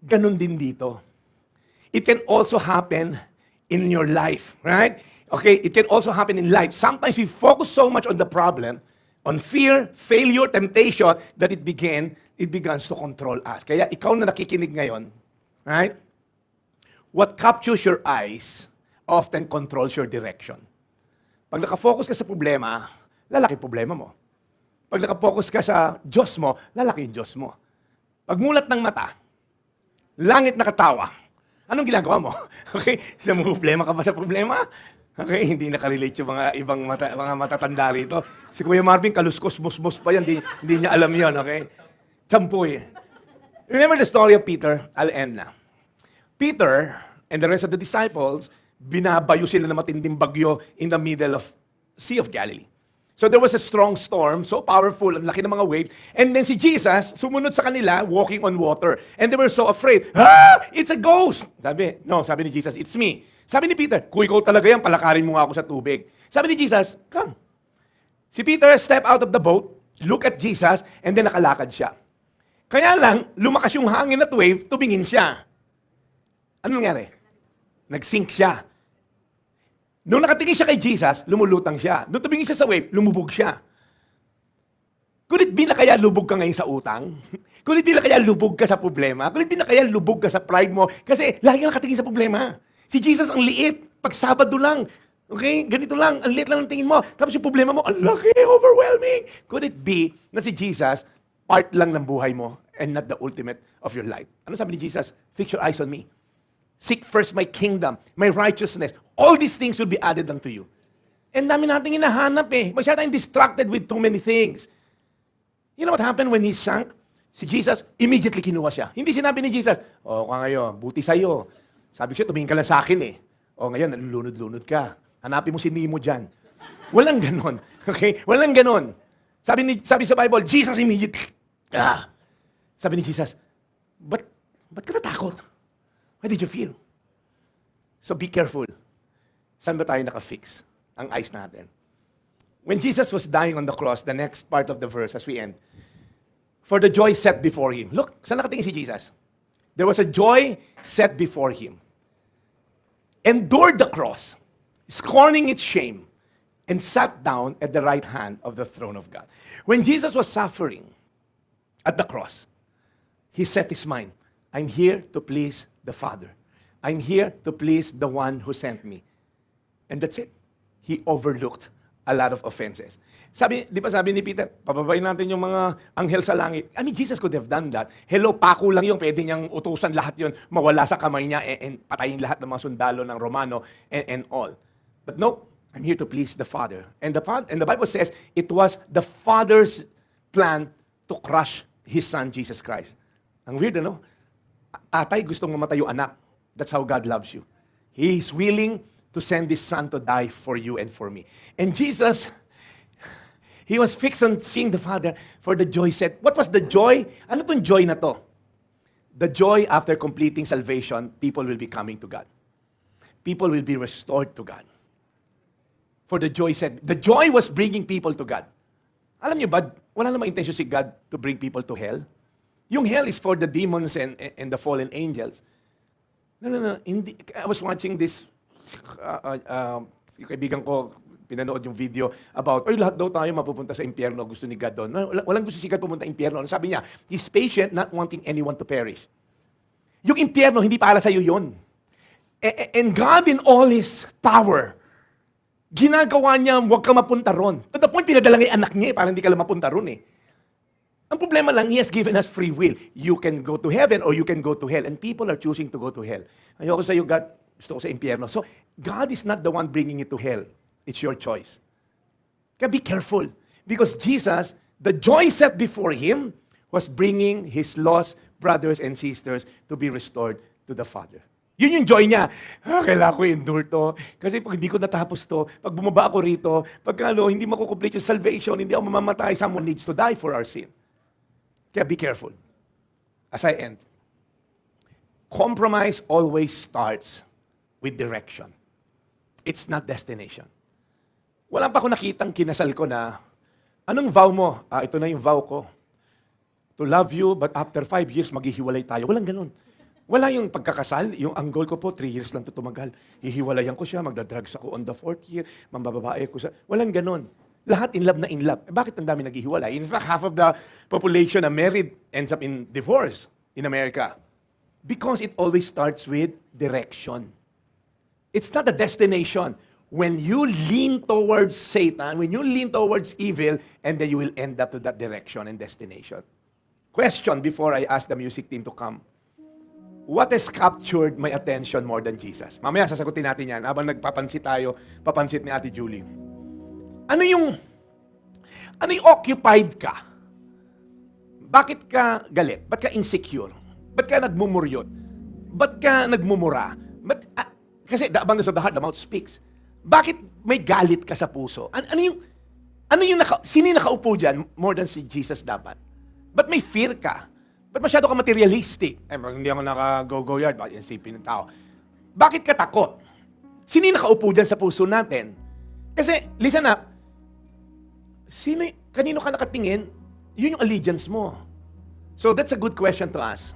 Ganon din dito. It can also happen in your life, right? Okay, it can also happen in life. Sometimes we focus so much on the problem, on fear, failure, temptation, that it begins to control us. Kaya ikaw na nakikinig ngayon, right? What captures your eyes often controls your direction. Pag nakafocus ka sa problema, lalaki problema mo. Pag nakafocus ka sa Diyos mo, lalaki yung Diyos mo. Pag mulat ng mata, langit nakatawa, anong ginagawa mo? Okay? Sa problema ka ba sa problema? Okay, hindi nakarelate yung mga ibang mga matatanda rito. Si Kuya Marvin, kaluskos-musmos pa yan, hindi niya alam yan, okay? Champoy. Remember the story of Peter? I'll end na. Peter and the rest of the disciples, binabayo sila ng matinding bagyo in the middle of Sea of Galilee. So there was a strong storm, so powerful, ang laki ng mga waves. And then si Jesus, sumunod sa kanila, walking on water. And they were so afraid. It's a ghost! Sabi ni Jesus, it's me. Sabi ni Peter, kung ikaw talaga yan, palakarin mo nga ako sa tubig. Sabi ni Jesus, come. Si Peter step out of the boat, look at Jesus, and then nakalakad siya. Kaya lang, lumakas yung hangin at wave, tumingin siya. Ano nangyari? Nag-sink siya. Nung nakatingin siya kay Jesus, lumulutang siya. Nung tumingin siya sa wave, lumubog siya. Could it be na kaya lubog ka ngayon sa utang? Could it be na kaya lubog ka sa problema? Could it be na kaya lubog ka sa pride mo? Kasi lagi ka nakatingin sa problema. Si Jesus ang liit. Pag Sabado lang. Okay? Ganito lang. Ang liit lang ng tingin mo. Tapos yung problema mo, ang laki, overwhelming. Could it be na si Jesus, part lang ng buhay mo and not the ultimate of your life? Ano sabi ni Jesus? Fix your eyes on me. Seek first my kingdom, my righteousness. All these things will be added unto you. And dami natin hinahanap eh. Masyado tayong distracted with too many things. You know what happened when he sank? Si Jesus, immediately kinuha siya. Hindi sinabi ni Jesus, ka ngayon, buti sa'yo. Sabi ko siya, tumingin ka lang sa akin eh. Ngayon, nalulunod-lunod ka. Hanapin mo si Nemo dyan. Walang ganon. Okay? Walang ganon. Sabi sa Bible, Jesus immediately. Sabi ni Jesus, ba't ka natakot? What did you feel? So be careful. Saan ba tayo naka-fix ang eyes natin? When Jesus was dying on the cross, the next part of the verse as we end, for the joy set before him. Look, saan nakatingin si Jesus? There was a joy set before him. Endured the cross, scorning its shame, and sat down at the right hand of the throne of God. When Jesus was suffering at the cross, he set his mind, I'm here to please the Father. I'm here to please the one who sent me. And that's it. He overlooked a lot of offenses. Di ba sabi ni Peter, pababain natin yung mga anghel sa langit. I mean, Jesus could have done that. Hello, pako lang yung pwede niyang utusan lahat yun, mawala sa kamay niya and patayin lahat ng mga sundalo ng Romano and all. But no, I'm here to please the Father. And the Bible says, it was the Father's plan to crush His Son, Jesus Christ. Ang weird, ano? Tatay gustong mamatay yung anak. That's how God loves you. He is willing to send His Son to die for you and for me. And Jesus, He was fixed on seeing the Father for the joy set. What was the joy? Ano tong joy na to? The joy after completing salvation, people will be coming to God. People will be restored to God. For the joy set. The joy was bringing people to God. Alam niyo ba, wala namang intention si God to bring people to hell. Yung hell is for the demons and the fallen angels. No. Hindi. I was watching this, yung kaibigan ko, pinanood yung video about, lahat daw tayo mapupunta sa impyerno, gusto ni God doon. Walang gusto si God pumunta sa impyerno. Sabi niya, He's patient, not wanting anyone to perish. Yung impyerno, hindi para sa'yo yun. And God in all His power, ginagawa niya, huwag ka mapunta ron. To the point, pinadala nga yung anak niya para hindi ka lang mapunta ron eh. Ang problema lang, He has given us free will. You can go to heaven or you can go to hell. And people are choosing to go to hell. Ayoko sa'yo, God, gusto ko sa impyerno. So, God is not the one bringing you to hell. It's your choice. Kaya be careful. Because Jesus, the joy set before Him was bringing His lost brothers and sisters to be restored to the Father. Yun yung joy niya. Kailangan ko endure to. Kasi pag hindi ko natapos to, pag bumaba ako rito, pag hindi makukomplete yung salvation, hindi ako mamamatay, someone needs to die for our sin. Kaya be careful. As I end, compromise always starts with direction. It's not destination. Wala pa ako nakitang kinasal ko na, anong vow mo? Ito na yung vow ko. To love you, but after 5 years, maghihiwalay tayo. Walang ganun. Wala yung pagkakasal, yung ang goal ko po, 3 years lang to tumagal. Hihiwalayan ko siya, magdadrugs ako on the 4th year, mambababae ko siya. Walang ganun. Lahat in love na in love. Bakit ang dami naghihiwalay? In fact, half of the population na married ends up in divorce in America. Because it always starts with direction. It's not a destination. When you lean towards Satan, when you lean towards evil, and then you will end up to that direction and destination. Question before I ask the music team to come. What has captured my attention more than Jesus? Mamaya sasagutin natin yan. Habang nagpapansit tayo, papansit ni Ate Julie. Ano yung occupied ka? Bakit ka galit? Ba't ka insecure? Ba't ka nagmumuryot? Ba't ka nagmumura? Kasi the abundance of the heart, the mouth speaks. Bakit may galit ka sa puso? Sino yung nakaupo dyan more than si Jesus dapat? Ba't may fear ka? Ba't masyado ka materialistic? Hindi ako naka-go-go yard, bakit isipin ng tao? Bakit ka takot? Sino yung nakaupo dyan sa puso natin? Kasi, listen up, kanino ka nakatingin, yun yung allegiance mo. So that's a good question to ask.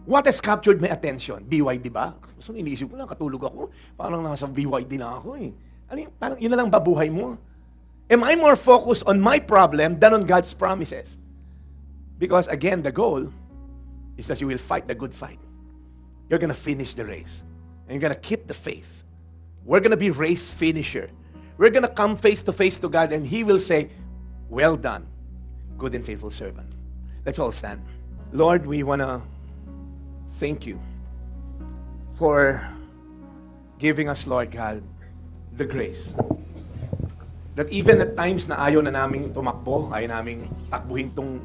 What has captured my attention? BYD ba? So iniisip ko lang, katulog ako. Parang nasa BYD na ako eh. Parang yun na lang babuhay mo? Am I more focused on my problem than on God's promises? Because again, the goal is that you will fight the good fight. You're going to finish the race. And you're going to keep the faith. We're going to be race finisher. We're going to come face to face to God and He will say, well done, good and faithful servant. Let's all stand. Lord, we want to thank you for giving us, Lord God, the grace. That even at times na ayaw na naming tumakbo, ayaw naming takbuhin tong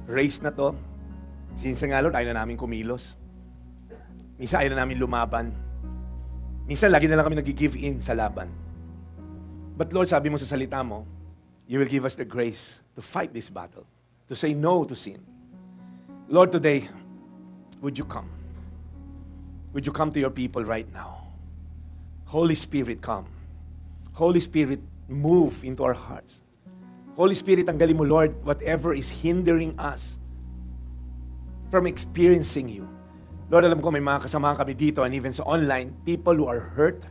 race na to. Minsan nga, Lord, ayaw na namin kumilos. Minsan ayaw na namin lumaban. Minsan lagi na lang kami nag-give in sa laban. But Lord, sabi mo sa salita mo, you will give us the grace to fight this battle, to say no to sin. Lord, today, would you come? Would you come to your people right now? Holy Spirit, come. Holy Spirit, move into our hearts. Holy Spirit, tanggalin mo, Lord, whatever is hindering us from experiencing you. Lord, alam ko may mga kasamahan kami dito and even sa online, people who are hurt,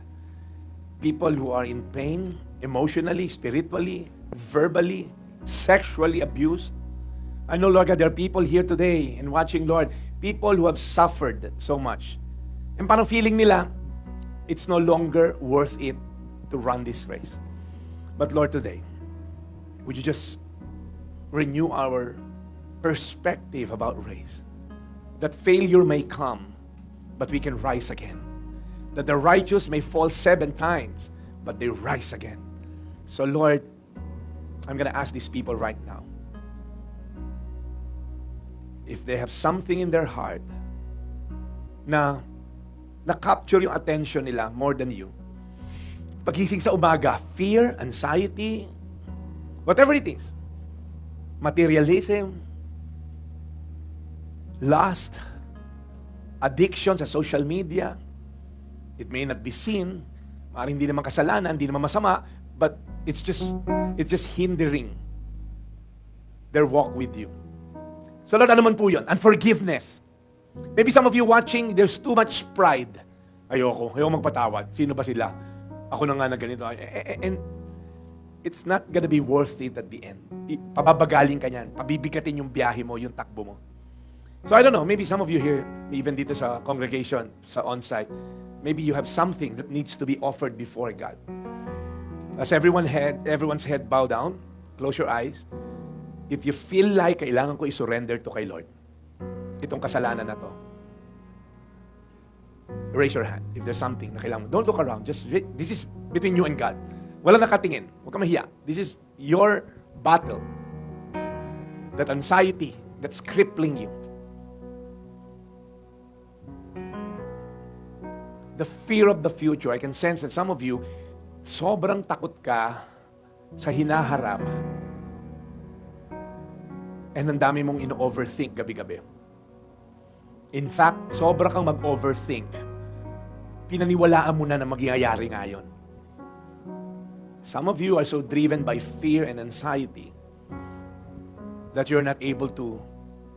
people who are in pain, emotionally, spiritually, verbally, sexually abused. I know, Lord God, there are people here today and watching, Lord, people who have suffered so much. And parang feeling nila, it's no longer worth it to run this race. But Lord, today, would you just renew our perspective about race? That failure may come, but we can rise again. That the righteous may fall 7 times, but they rise again. So Lord, I'm going to ask these people right now, if they have something in their heart na na-capture yung attention nila more than you. Paghising sa umaga, fear, anxiety, whatever it is, materialism, lust, addiction sa social media, it may not be seen, maaaring hindi naman kasalanan, hindi naman masama, but it's just hindering their walk with you. So Lord, ano man po yun? Unforgiveness. Maybe some of you watching, there's too much pride. Ayoko magpatawad. Sino ba sila? Ako na nga na ganito. And it's not gonna be worth it at the end. Pababagaling ka niyan. Pabibigatin yung biyahe mo, yung takbo mo. So I don't know, maybe some of you here, even dito sa congregation, sa on-site, maybe you have something that needs to be offered before God. As everyone's head bow down, close your eyes. If you feel like kailangan ko i-surrender to kay Lord, itong kasalanan na to, raise your hand. If there's something na kailangan mo, don't look around. This is between you and God. Walang nakatingin. Huwag ka mahiya. This is your battle. That anxiety that's crippling you. The fear of the future. I can sense that some of you, sobrang takot ka sa hinaharap. And ang dami mong ino-overthink gabi-gabi. In fact, sobrang kang mag-overthink. Pinaniwalaan mo na magyayari ngayon. Some of you are so driven by fear and anxiety that you're not able to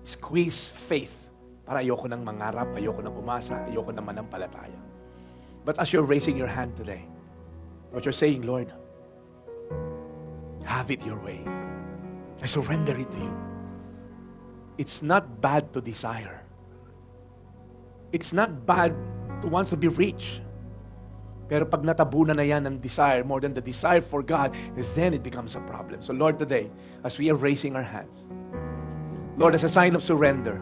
squeeze faith. Para ayoko nang mangarap, ayoko nang umasa, ayoko nang manampalataya. But as you're raising your hand today, what you're saying, Lord, have it your way. I surrender it to you. It's not bad to desire. It's not bad to want to be rich. Pero pag natabunan na yan ng desire, more than the desire for God, then it becomes a problem. So Lord, today, as we are raising our hands, Lord, as a sign of surrender,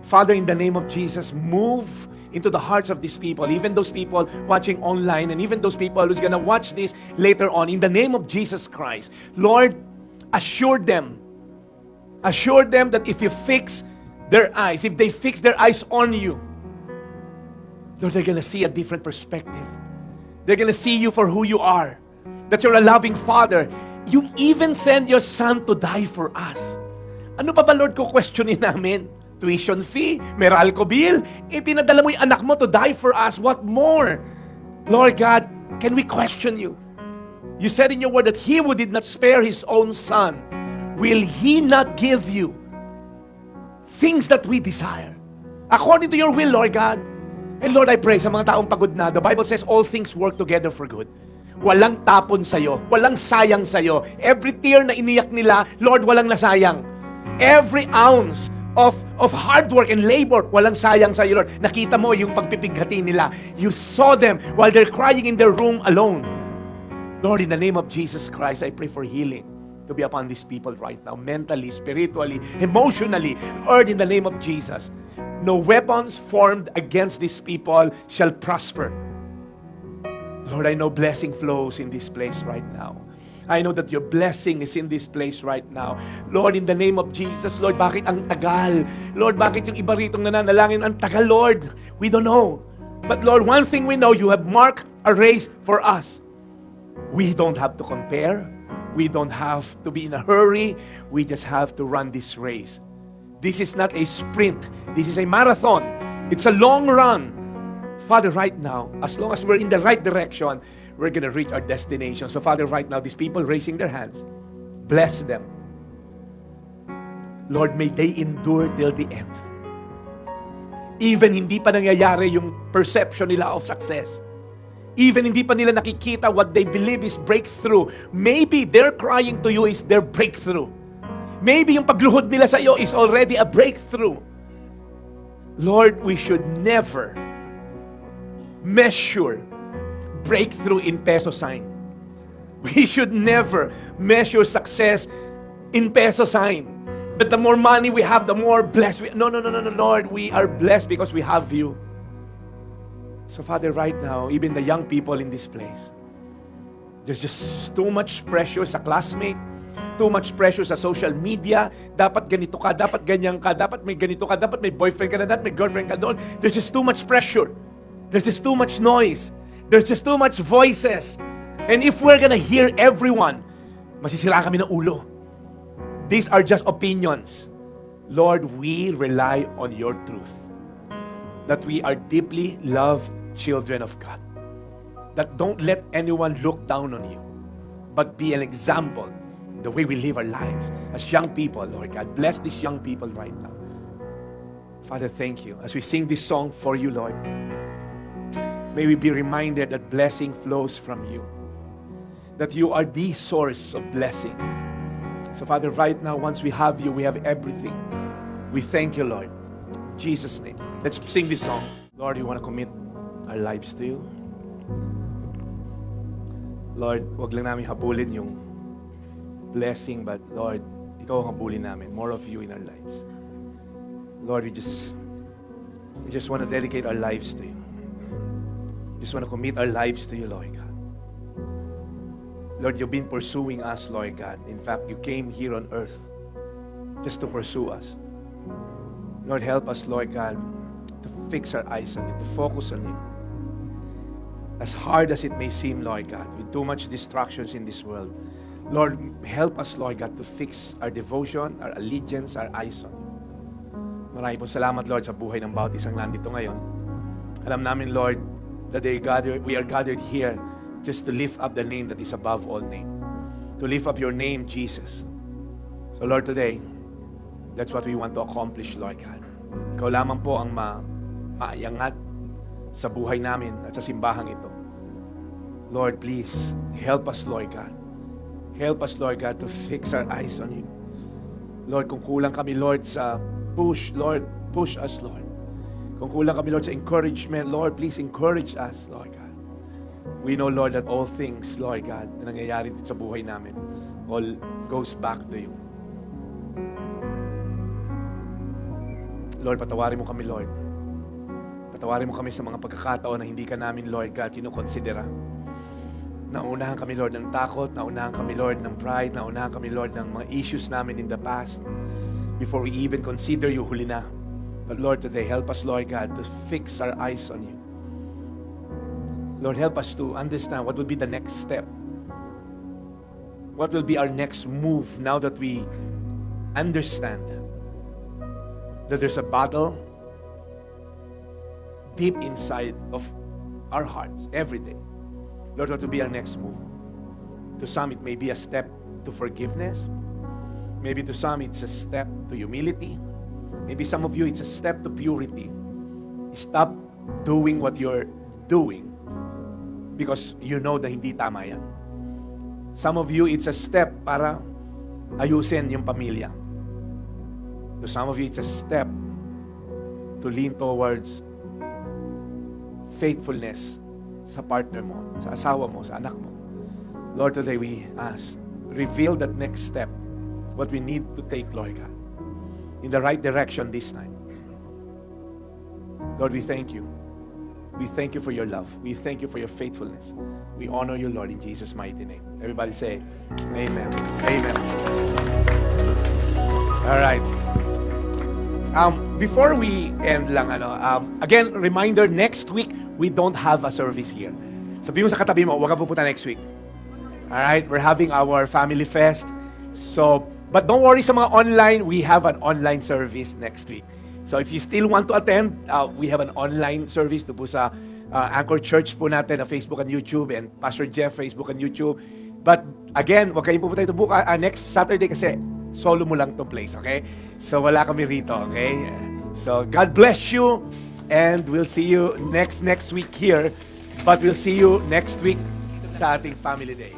Father, in the name of Jesus, move into the hearts of these people, even those people watching online, and even those people who's gonna watch this later on, in the name of Jesus Christ. Lord, assure them that if you fix their eyes, if they fix their eyes on you, Lord, they're gonna see a different perspective. They're gonna see you for who you are. That you're a loving Father. You even send your Son to die for us. Ano pa ba, Lord, questionin namin? Tuition fee? Meralco bill? Pinadala mo yung anak mo to die for us. What more? Lord God, can we question you? You said in your word that He who did not spare His own Son, will He not give you things that we desire? According to your will, Lord God. And Lord, I pray sa mga taong pagod na, the Bible says all things work together for good. Walang tapon sa'yo. Walang sayang sa'yo. Every tear na iniyak nila, Lord, walang nasayang. Every ounce of hard work and labor, walang sayang sa'yo, Lord. Nakita mo yung pagpipighati nila. You saw them while they're crying in their room alone. Lord, in the name of Jesus Christ, I pray for healing to be upon these people right now, mentally, spiritually, emotionally. Lord, in the name of Jesus, no weapons formed against these people shall prosper. Lord, I know blessing flows in this place right now. I know that your blessing is in this place right now. Lord, in the name of Jesus, Lord, bakit ang tagal? Lord, bakit yung iba ritong nananalangin ang tagal, Lord? We don't know. But Lord, one thing we know, you have marked a race for us. We don't have to compare. We don't have to be in a hurry. We just have to run this race. This is not a sprint. This is a marathon. It's a long run. Father, right now, as long as we're in the right direction, we're going to reach our destination. So Father, right now, these people raising their hands, bless them. Lord, may they endure till the end. Even hindi pa nangyayari yung perception nila of success. Even hindi pa nila nakikita what they believe is breakthrough. Maybe their crying to you is their breakthrough. Maybe yung pagluhod nila sa iyo is already a breakthrough. Lord, we should never measure breakthrough in peso sign. We should never measure success in peso sign. But the more money we have, the more blessed we... No, Lord. We are blessed because we have you. So Father, right now, even the young people in this place, there's just too much pressure sa classmate, too much pressure sa social media. Dapat ganito ka, dapat ganyan ka, dapat may ganito ka, dapat may boyfriend ka na, dapat may girlfriend ka doon. There's just too much pressure. There's just too much noise. There's just too much voices. And if we're gonna hear everyone, masisira kami ng ulo. These are just opinions. Lord, we rely on your truth. That we are deeply loved children of God. That don't let anyone look down on you, but be an example the way we live our lives as young people, Lord God. Bless these young people right now. Father, thank you. As we sing this song for you, Lord, may we be reminded that blessing flows from you, that you are the source of blessing. So, Father, right now, once we have you, we have everything. We thank you, Lord. In Jesus' name. Let's sing this song. Lord, we want to commit our lives to you. Lord, wag lang namin habulin yung blessing, but Lord, ikaw ang habulin namin. More of you in our lives. Lord, we just want to dedicate our lives to you. We just want to commit our lives to you, Lord God. Lord, you've been pursuing us, Lord God. In fact, you came here on earth just to pursue us. Lord, help us, Lord God, to fix our eyes on you, to focus on you. As hard as it may seem, Lord God, with too much distractions in this world, Lord, help us, Lord God, to fix our devotion, our allegiance, our eyes on you. Maraming po salamat, Lord, sa buhay ng bawat isang nandito ngayon. Alam namin, Lord, that we are gathered here just to lift up the name that is above all name. To lift up your name, Jesus. So, Lord, today, that's what we want to accomplish, Lord God. Ikaw lamang po ang maayangat sa buhay namin at sa simbahang ito. Lord, please, help us, Lord God. Help us, Lord God, to fix our eyes on you. Lord, kung kulang kami, Lord, sa push, Lord, push us, Lord. Kung kulang kami, Lord, sa encouragement, Lord, please encourage us, Lord God. We know, Lord, that all things, Lord God, na nangyayari dito sa buhay namin, all goes back to you. Lord, patawarin mo kami, Lord. Patawarin mo kami sa mga pagkakataon na hindi ka namin, Lord God, kinukonsidera. Naunahan kami, Lord, ng takot. Naunahan kami, Lord, ng pride. Naunahan kami, Lord, ng mga issues namin in the past. Before we even consider you, huli na. But Lord, today, help us, Lord God, to fix our eyes on you. Lord, help us to understand what will be the next step. What will be our next move now that we understand that there's a battle deep inside of our hearts every day. Lord, what will be our next move? To some, it may be a step to forgiveness. Maybe to some, it's a step to humility. Maybe some of you, it's a step to purity. Stop doing what you're doing because you know na hindi tama yan. Some of you, it's a step para ayusin yung pamilya. To some of you, it's a step to lean towards faithfulness sa partner mo, sa asawa mo, sa anak mo. Lord, today we ask, reveal that next step, what we need to take, Lord God, in the right direction this time. Lord, we thank you. We thank you for your love. We thank you for your faithfulness. We honor you, Lord, in Jesus' mighty name. Everybody say, Amen. Amen. All right. Before we end lang, again, reminder, next week, we don't have a service here. Sabi mo sa katabi mo, huwag ka pupunta next week. All right? We're having our family fest. So, but don't worry sa mga online, we have an online service next week. So if you still want to attend, we have an online service to po sa Anchor Church po natin na Facebook and YouTube, and Pastor Jeff, Facebook and YouTube. But again, huwag kayong pupunta ito next Saturday kasi solo mo lang itong place, okay? So wala kami rito, okay? So God bless you, and we'll see you next week here. But we'll see you next week sa ating Family Day.